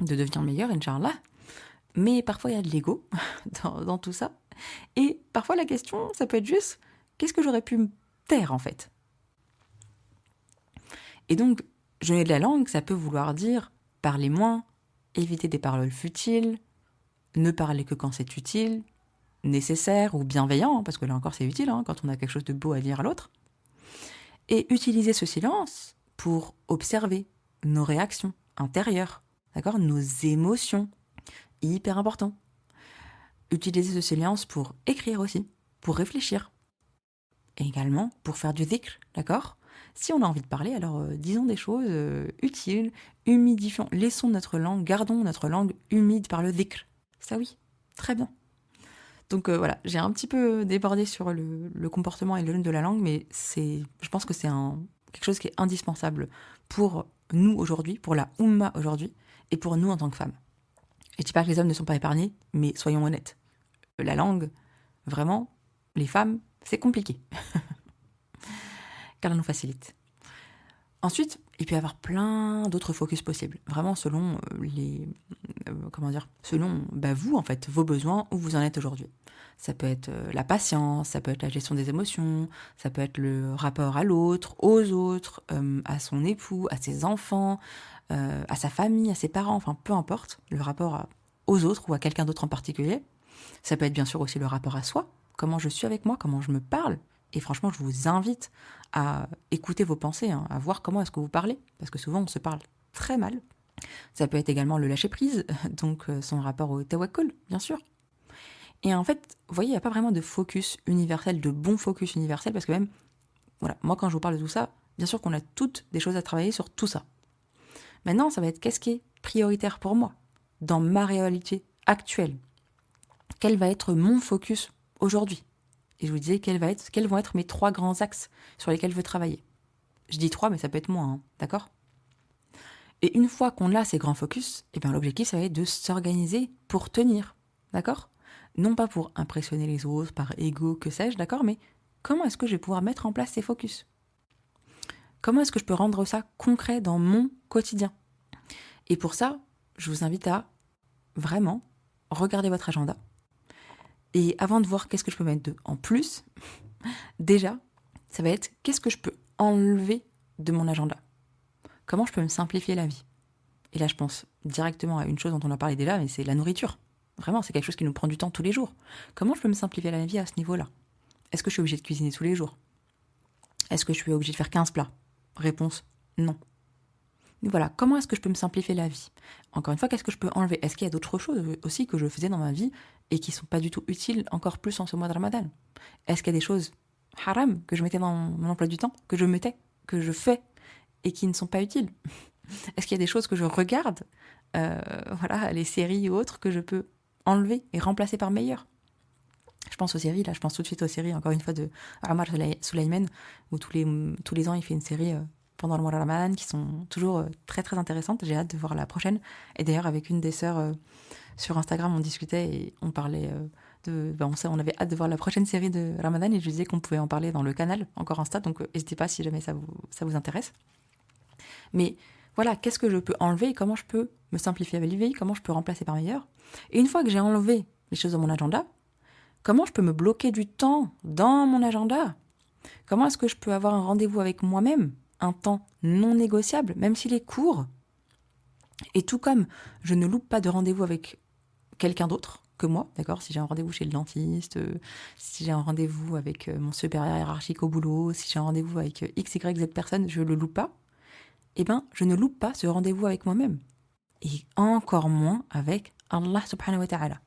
A: de devenir meilleur, Inch'Allah. Mais parfois il y a de l'ego dans tout ça. Et parfois la question, ça peut être juste, qu'est-ce que j'aurais pu me taire, en fait? Et donc, jeûner de la langue, ça peut vouloir dire parler moins, éviter des paroles futiles, ne parler que quand c'est utile, nécessaire ou bienveillant, parce que là encore c'est utile hein, quand on a quelque chose de beau à dire à l'autre, et utiliser ce silence pour observer nos réactions intérieures, d'accord, nos émotions, hyper important. Utiliser ce silence pour écrire aussi, pour réfléchir, et également pour faire du dhikr, d'accord. Si on a envie de parler, alors disons des choses utiles, humidifions, laissons notre langue, gardons notre langue humide par le dhikr. Ça oui, très bien. Donc voilà, j'ai un petit peu débordé sur le comportement et le jeûne de la langue, mais je pense que c'est quelque chose qui est indispensable pour nous aujourd'hui, pour la Oumma aujourd'hui, et pour nous en tant que femmes. Et je dis pas que les hommes ne sont pas épargnés, mais soyons honnêtes. La langue, vraiment, les femmes, c'est compliqué. Car elle nous facilite. Ensuite, il peut y avoir plein d'autres focus possibles, vraiment selon selon vous en fait, vos besoins, où vous en êtes aujourd'hui. Ça peut être la patience, ça peut être la gestion des émotions, ça peut être le rapport à l'autre, aux autres, à son époux, à ses enfants, à sa famille, à ses parents, enfin peu importe, le rapport aux autres ou à quelqu'un d'autre en particulier. Ça peut être bien sûr aussi le rapport à soi, comment je suis avec moi, comment je me parle. Et franchement, je vous invite à écouter vos pensées, hein, à voir comment est-ce que vous parlez, parce que souvent on se parle très mal. Ça peut être également le lâcher-prise, donc son rapport au tawakkul, bien sûr. Et en fait, vous voyez, il n'y a pas vraiment de focus universel, de bon focus universel, parce que même, voilà, moi quand je vous parle de tout ça, bien sûr qu'on a toutes des choses à travailler sur tout ça. Maintenant, ça va être qu'est-ce qui est prioritaire pour moi, dans ma réalité actuelle. Quel va être mon focus aujourd'hui? Et je vous disais quels vont être mes 3 grands axes sur lesquels je veux travailler. Je dis 3, mais ça peut être moins, hein, d'accord? Et une fois qu'on a ces grands focus, eh bien l'objectif, ça va être de s'organiser pour tenir, d'accord? Non pas pour impressionner les autres, par ego, que sais-je, d'accord? Mais comment est-ce que je vais pouvoir mettre en place ces focus? Comment est-ce que je peux rendre ça concret dans mon quotidien? Et pour ça, je vous invite à vraiment regarder votre agenda. Et avant de voir qu'est-ce que je peux mettre en plus, déjà, ça va être qu'est-ce que je peux enlever de mon agenda? Comment je peux me simplifier la vie? Et là, je pense directement à une chose dont on a parlé déjà, mais c'est la nourriture. Vraiment, c'est quelque chose qui nous prend du temps tous les jours. Comment je peux me simplifier la vie à ce niveau-là? Est-ce que je suis obligée de cuisiner tous les jours? Est-ce que je suis obligée de faire 15 plats? Réponse, non. Mais voilà, comment est-ce que je peux me simplifier la vie? Encore une fois, qu'est-ce que je peux enlever? Est-ce qu'il y a d'autres choses aussi que je faisais dans ma vie et qui ne sont pas du tout utiles, encore plus en ce mois de Ramadan? Est-ce qu'il y a des choses haram que je mettais dans mon emploi du temps, que je fais et qui ne sont pas utiles? Est-ce qu'il y a des choses que je regarde, voilà, les séries ou autres, que je peux enlever et remplacer par meilleures? Je pense aux séries, là, je pense tout de suite aux séries, encore une fois, de Omar Suleiman, où tous les ans, il fait une série pendant le mois de Ramadan, qui sont toujours très, très intéressantes. J'ai hâte de voir la prochaine. Et d'ailleurs, avec une des sœurs sur Instagram, on discutait et on parlait on avait hâte de voir la prochaine série de Ramadan, et je disais qu'on pouvait en parler dans le canal, encore Insta, donc n'hésitez pas si jamais ça vous intéresse. Mais voilà, qu'est-ce que je peux enlever et comment je peux me simplifier la vie, comment je peux remplacer par meilleur. Et une fois que j'ai enlevé les choses de mon agenda, comment je peux me bloquer du temps dans mon agenda? Comment est-ce que je peux avoir un rendez-vous avec moi-même, un temps non négociable, même s'il est court? Et tout comme je ne loupe pas de rendez-vous avec quelqu'un d'autre que moi, d'accord? Si j'ai un rendez-vous chez le dentiste, si j'ai un rendez-vous avec mon supérieur hiérarchique au boulot, si j'ai un rendez-vous avec X, Y, Z personne, je ne le loupe pas. Eh bien, je ne loupe pas ce rendez-vous avec moi-même. Et encore moins avec Allah subhanahu wa ta'ala.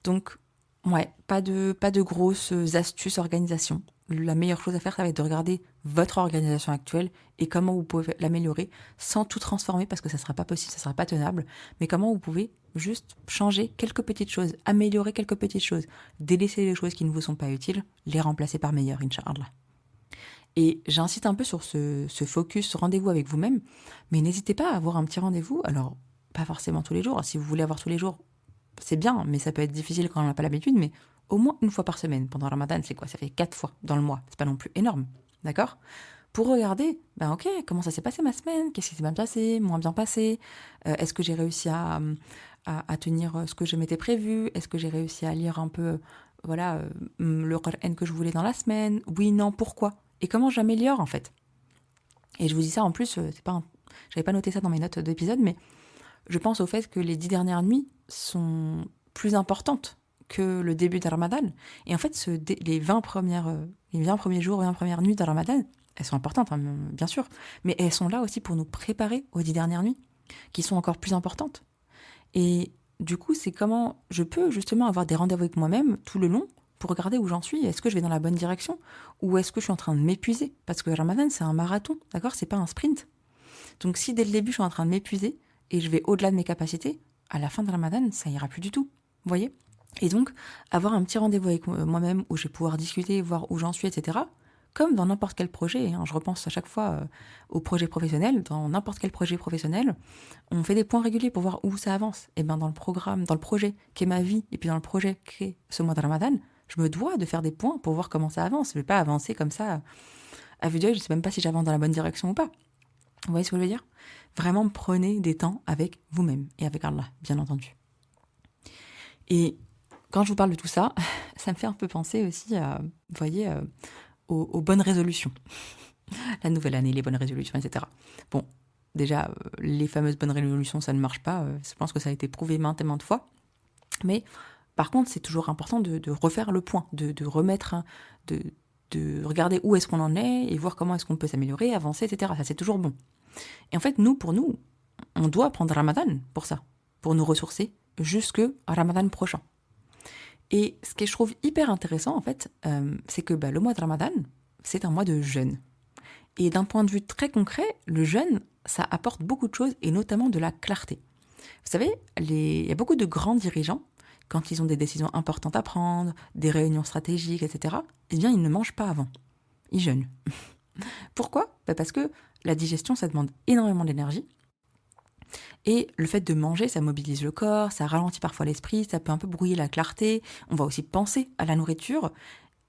A: Donc, ouais, pas de grosses astuces, organisation. La meilleure chose à faire, ça va être de regarder votre organisation actuelle et comment vous pouvez l'améliorer sans tout transformer, parce que ça ne sera pas possible, ça ne sera pas tenable, mais comment vous pouvez juste changer quelques petites choses, améliorer quelques petites choses, délaisser les choses qui ne vous sont pas utiles, les remplacer par meilleures, Inch'Allah. Et j'insiste un peu sur ce focus, ce rendez-vous avec vous-même, mais n'hésitez pas à avoir un petit rendez-vous, alors pas forcément tous les jours, si vous voulez avoir tous les jours, c'est bien, mais ça peut être difficile quand on n'a pas l'habitude, mais au moins une fois par semaine. Pendant Ramadan, c'est quoi? Ça fait 4 fois dans le mois. C'est pas non plus énorme, d'accord? Pour regarder, ok, comment ça s'est passé ma semaine? Qu'est-ce qui s'est bien passé, moins bien passé? Est-ce que j'ai réussi à tenir ce que je m'étais prévu? Est-ce que j'ai réussi à lire un peu, voilà, le Coran que je voulais dans la semaine? Oui, non, pourquoi? Et comment j'améliore, en fait? Et je vous dis ça, en plus, j'avais pas noté ça dans mes notes d'épisode, mais je pense au fait que les 10 dernières nuits sont plus importantes que le début de Ramadan. Et en fait, les 20 premiers jours, 20 premières nuits de Ramadan, elles sont importantes, hein, bien sûr, mais elles sont là aussi pour nous préparer aux 10 dernières nuits, qui sont encore plus importantes. Et du coup, c'est comment je peux justement avoir des rendez-vous avec moi-même tout le long pour regarder où j'en suis. Est-ce que je vais dans la bonne direction ou est-ce que je suis en train de m'épuiser? Parce que Ramadan, c'est un marathon, d'accord? C'est pas un sprint. Donc si dès le début, je suis en train de m'épuiser et je vais au-delà de mes capacités, à la fin de Ramadan, ça ira plus du tout. Vous voyez? Et donc, avoir un petit rendez-vous avec moi-même où je vais pouvoir discuter, voir où j'en suis, etc. Comme dans n'importe quel projet, hein, je repense à chaque fois au projet professionnel, dans n'importe quel projet professionnel, on fait des points réguliers pour voir où ça avance. Et bien dans le programme, dans le projet qui est ma vie, et puis dans le projet qui est ce mois de Ramadan, je me dois de faire des points pour voir comment ça avance. Je ne vais pas avancer comme ça à vue d'œil, je ne sais même pas si j'avance dans la bonne direction ou pas. Vous voyez ce que je veux dire? Vraiment, prenez des temps avec vous-même et avec Allah, bien entendu. Et quand je vous parle de tout ça, ça me fait un peu penser aussi à, vous voyez, aux bonnes résolutions. La nouvelle année, les bonnes résolutions, etc. Bon, déjà, les fameuses bonnes résolutions, ça ne marche pas. Je pense que ça a été prouvé maintes et maintes fois. Mais par contre, c'est toujours important de refaire le point, de remettre, de regarder où est-ce qu'on en est et voir comment est-ce qu'on peut s'améliorer, avancer, etc. Ça, c'est toujours bon. Et en fait, pour nous, on doit prendre Ramadan pour ça, pour nous ressourcer jusqu'à Ramadan prochain. Et ce que je trouve hyper intéressant, en fait, c'est que le mois de Ramadan, c'est un mois de jeûne. Et d'un point de vue très concret, le jeûne, ça apporte beaucoup de choses, et notamment de la clarté. Vous savez, il y a beaucoup de grands dirigeants, quand ils ont des décisions importantes à prendre, des réunions stratégiques, etc., eh bien, ils ne mangent pas avant. Ils jeûnent. Pourquoi? Parce que la digestion, ça demande énormément d'énergie. Et le fait de manger, ça mobilise le corps, ça ralentit parfois l'esprit, ça peut un peu brouiller la clarté. On va aussi penser à la nourriture.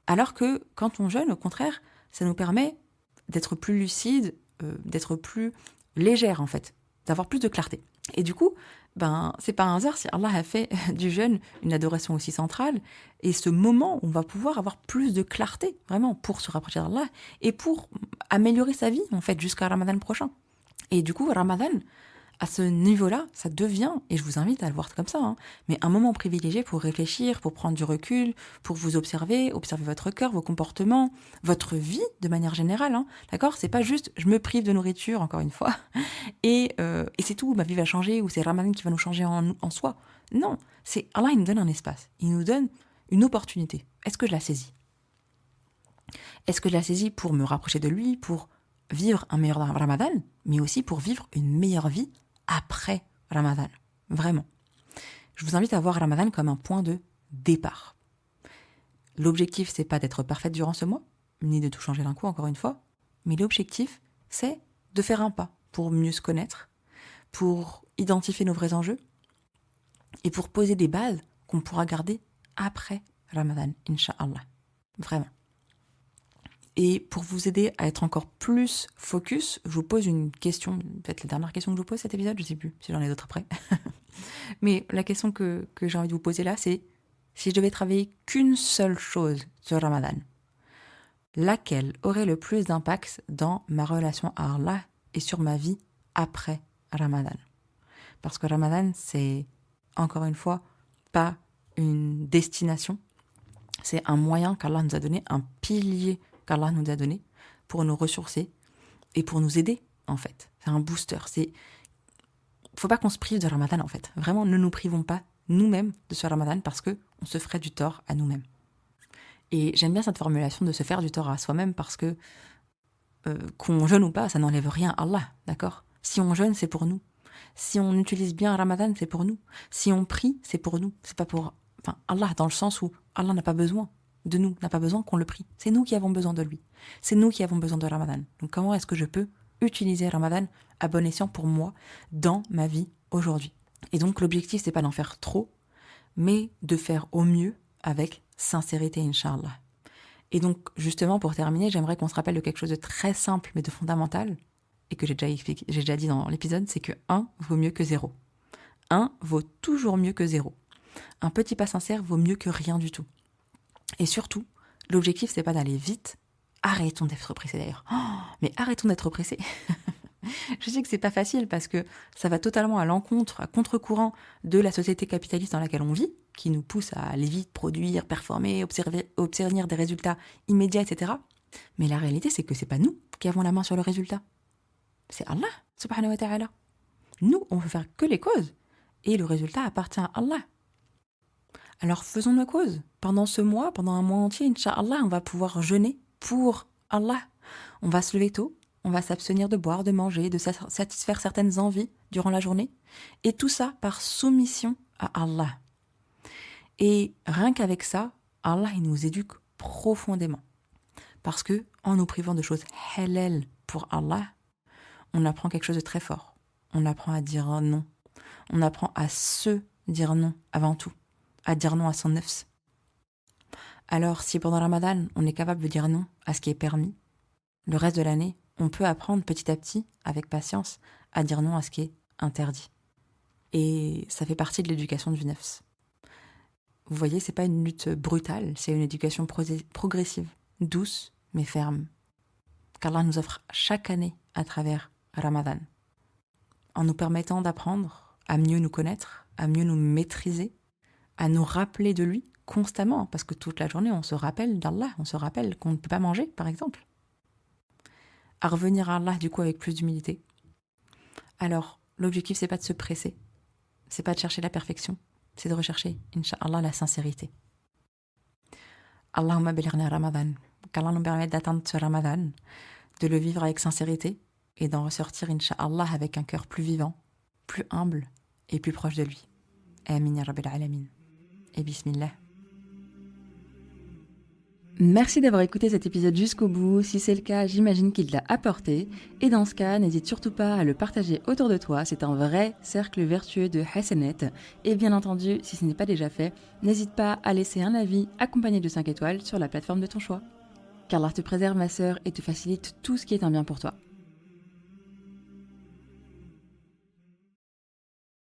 A: Alors que quand on jeûne, au contraire, ça nous permet d'être plus lucide, d'être plus légère en fait, d'avoir plus de clarté. Et du coup, c'est pas un hasard si Allah a fait du jeûne une adoration aussi centrale. Et ce moment, on va pouvoir avoir plus de clarté, vraiment, pour se rapprocher d'Allah et pour améliorer sa vie, en fait, jusqu'à Ramadan prochain. Et du coup, Ramadan, À ce niveau-là, ça devient, et je vous invite à le voir comme ça, hein, mais un moment privilégié pour réfléchir, pour prendre du recul, pour vous observer votre cœur, vos comportements, votre vie de manière générale. Hein, d'accord ? C'est pas juste je me prive de nourriture, encore une fois, et c'est tout, ma vie va changer, ou c'est Ramadan qui va nous changer en soi. Non, c'est Allah, il nous donne un espace, il nous donne une opportunité. Est-ce que je la saisis ? Est-ce que je la saisis pour me rapprocher de lui, pour vivre un meilleur Ramadan, mais aussi pour vivre une meilleure vie après Ramadan, vraiment. Je vous invite à voir Ramadan comme un point de départ. L'objectif, c'est pas d'être parfaite durant ce mois, ni de tout changer d'un coup, encore une fois, mais l'objectif, c'est de faire un pas pour mieux se connaître, pour identifier nos vrais enjeux et pour poser des bases qu'on pourra garder après Ramadan, Inch'Allah. Vraiment. Et pour vous aider à être encore plus focus, je vous pose une question, peut-être la dernière question que je vous pose cet épisode, je ne sais plus si j'en ai d'autres après. Mais la question que j'ai envie de vous poser là, c'est si je devais travailler qu'une seule chose sur Ramadan, laquelle aurait le plus d'impact dans ma relation à Allah et sur ma vie après Ramadan ? Parce que Ramadan, c'est, encore une fois, pas une destination, c'est un moyen qu'Allah nous a donné, un pilier qu'Allah nous a donné pour nous ressourcer et pour nous aider, en fait. C'est un booster. Faut pas qu'on se prive de Ramadan, en fait. Vraiment, ne nous privons pas nous-mêmes de ce Ramadan parce que on se ferait du tort à nous-mêmes. Et j'aime bien cette formulation de se faire du tort à soi-même parce que qu'on jeûne ou pas, ça n'enlève rien à Allah, d'accord ? Si on jeûne, c'est pour nous. Si on utilise bien Ramadan, c'est pour nous. Si on prie, c'est pour nous. C'est pas pour Allah, dans le sens où Allah n'a pas besoin de nous, n'a pas besoin qu'on le prie. C'est nous qui avons besoin de lui. C'est nous qui avons besoin de Ramadan. Donc comment est-ce que je peux utiliser Ramadan à bon escient pour moi dans ma vie aujourd'hui ? Et donc l'objectif, c'est pas d'en faire trop, mais de faire au mieux avec sincérité, Inch'Allah. Et donc justement, pour terminer, j'aimerais qu'on se rappelle de quelque chose de très simple mais de fondamental, et que j'ai déjà dit dans l'épisode, c'est que 1 vaut mieux que 0. 1 vaut toujours mieux que 0. Un petit pas sincère vaut mieux que rien du tout. Et surtout, l'objectif, c'est pas d'aller vite. Arrêtons d'être pressés d'ailleurs. Mais arrêtons d'être pressés. Je sais que c'est pas facile parce que ça va totalement à contre-courant de la société capitaliste dans laquelle on vit, qui nous pousse à aller vite, produire, performer, obtenir des résultats immédiats, etc. Mais la réalité, c'est que c'est pas nous qui avons la main sur le résultat. C'est Allah, subhanahu wa ta'ala. Nous, on veut faire que les causes. Et le résultat appartient à Allah. Alors faisons nos causes. Pendant ce mois, pendant un mois entier, Inch'Allah, on va pouvoir jeûner pour Allah. On va se lever tôt, on va s'abstenir de boire, de manger, de satisfaire certaines envies durant la journée. Et tout ça par soumission à Allah. Et rien qu'avec ça, Allah, il nous éduque profondément. Parce que en nous privant de choses halal pour Allah, on apprend quelque chose de très fort. On apprend à dire non. On apprend à se dire non avant tout. À dire non à son nefs. Alors, si pendant Ramadan, on est capable de dire non à ce qui est permis, le reste de l'année, on peut apprendre petit à petit, avec patience, à dire non à ce qui est interdit. Et ça fait partie de l'éducation du nefs. Vous voyez, c'est pas une lutte brutale, c'est une éducation progressive, douce mais ferme, qu'Allah nous offre chaque année à travers Ramadan, en nous permettant d'apprendre à mieux nous connaître, à mieux nous maîtriser, à nous rappeler de lui constamment, parce que toute la journée, on se rappelle d'Allah, on se rappelle qu'on ne peut pas manger, par exemple. À revenir à Allah, du coup, avec plus d'humilité. Alors, l'objectif, c'est pas de se presser, c'est pas de chercher la perfection, c'est de rechercher, Inch'Allah, la sincérité. Allahumma balighna Ramadan, qu'Allah nous permette d'atteindre ce Ramadan, de le vivre avec sincérité et d'en ressortir, Inch'Allah, avec un cœur plus vivant, plus humble et plus proche de lui. Amin ya Rabbil Alamin. Et bismillah. Merci d'avoir écouté cet épisode jusqu'au bout. Si c'est le cas, j'imagine qu'il l'a apporté. Et dans ce cas, n'hésite surtout pas à le partager autour de toi. C'est un vrai cercle vertueux de Hassanet. Et bien entendu, si ce n'est pas déjà fait, n'hésite pas à laisser un avis accompagné de 5 étoiles sur la plateforme de ton choix. Qu'Allah te préserve, ma sœur, et te facilite tout ce qui est un bien pour toi.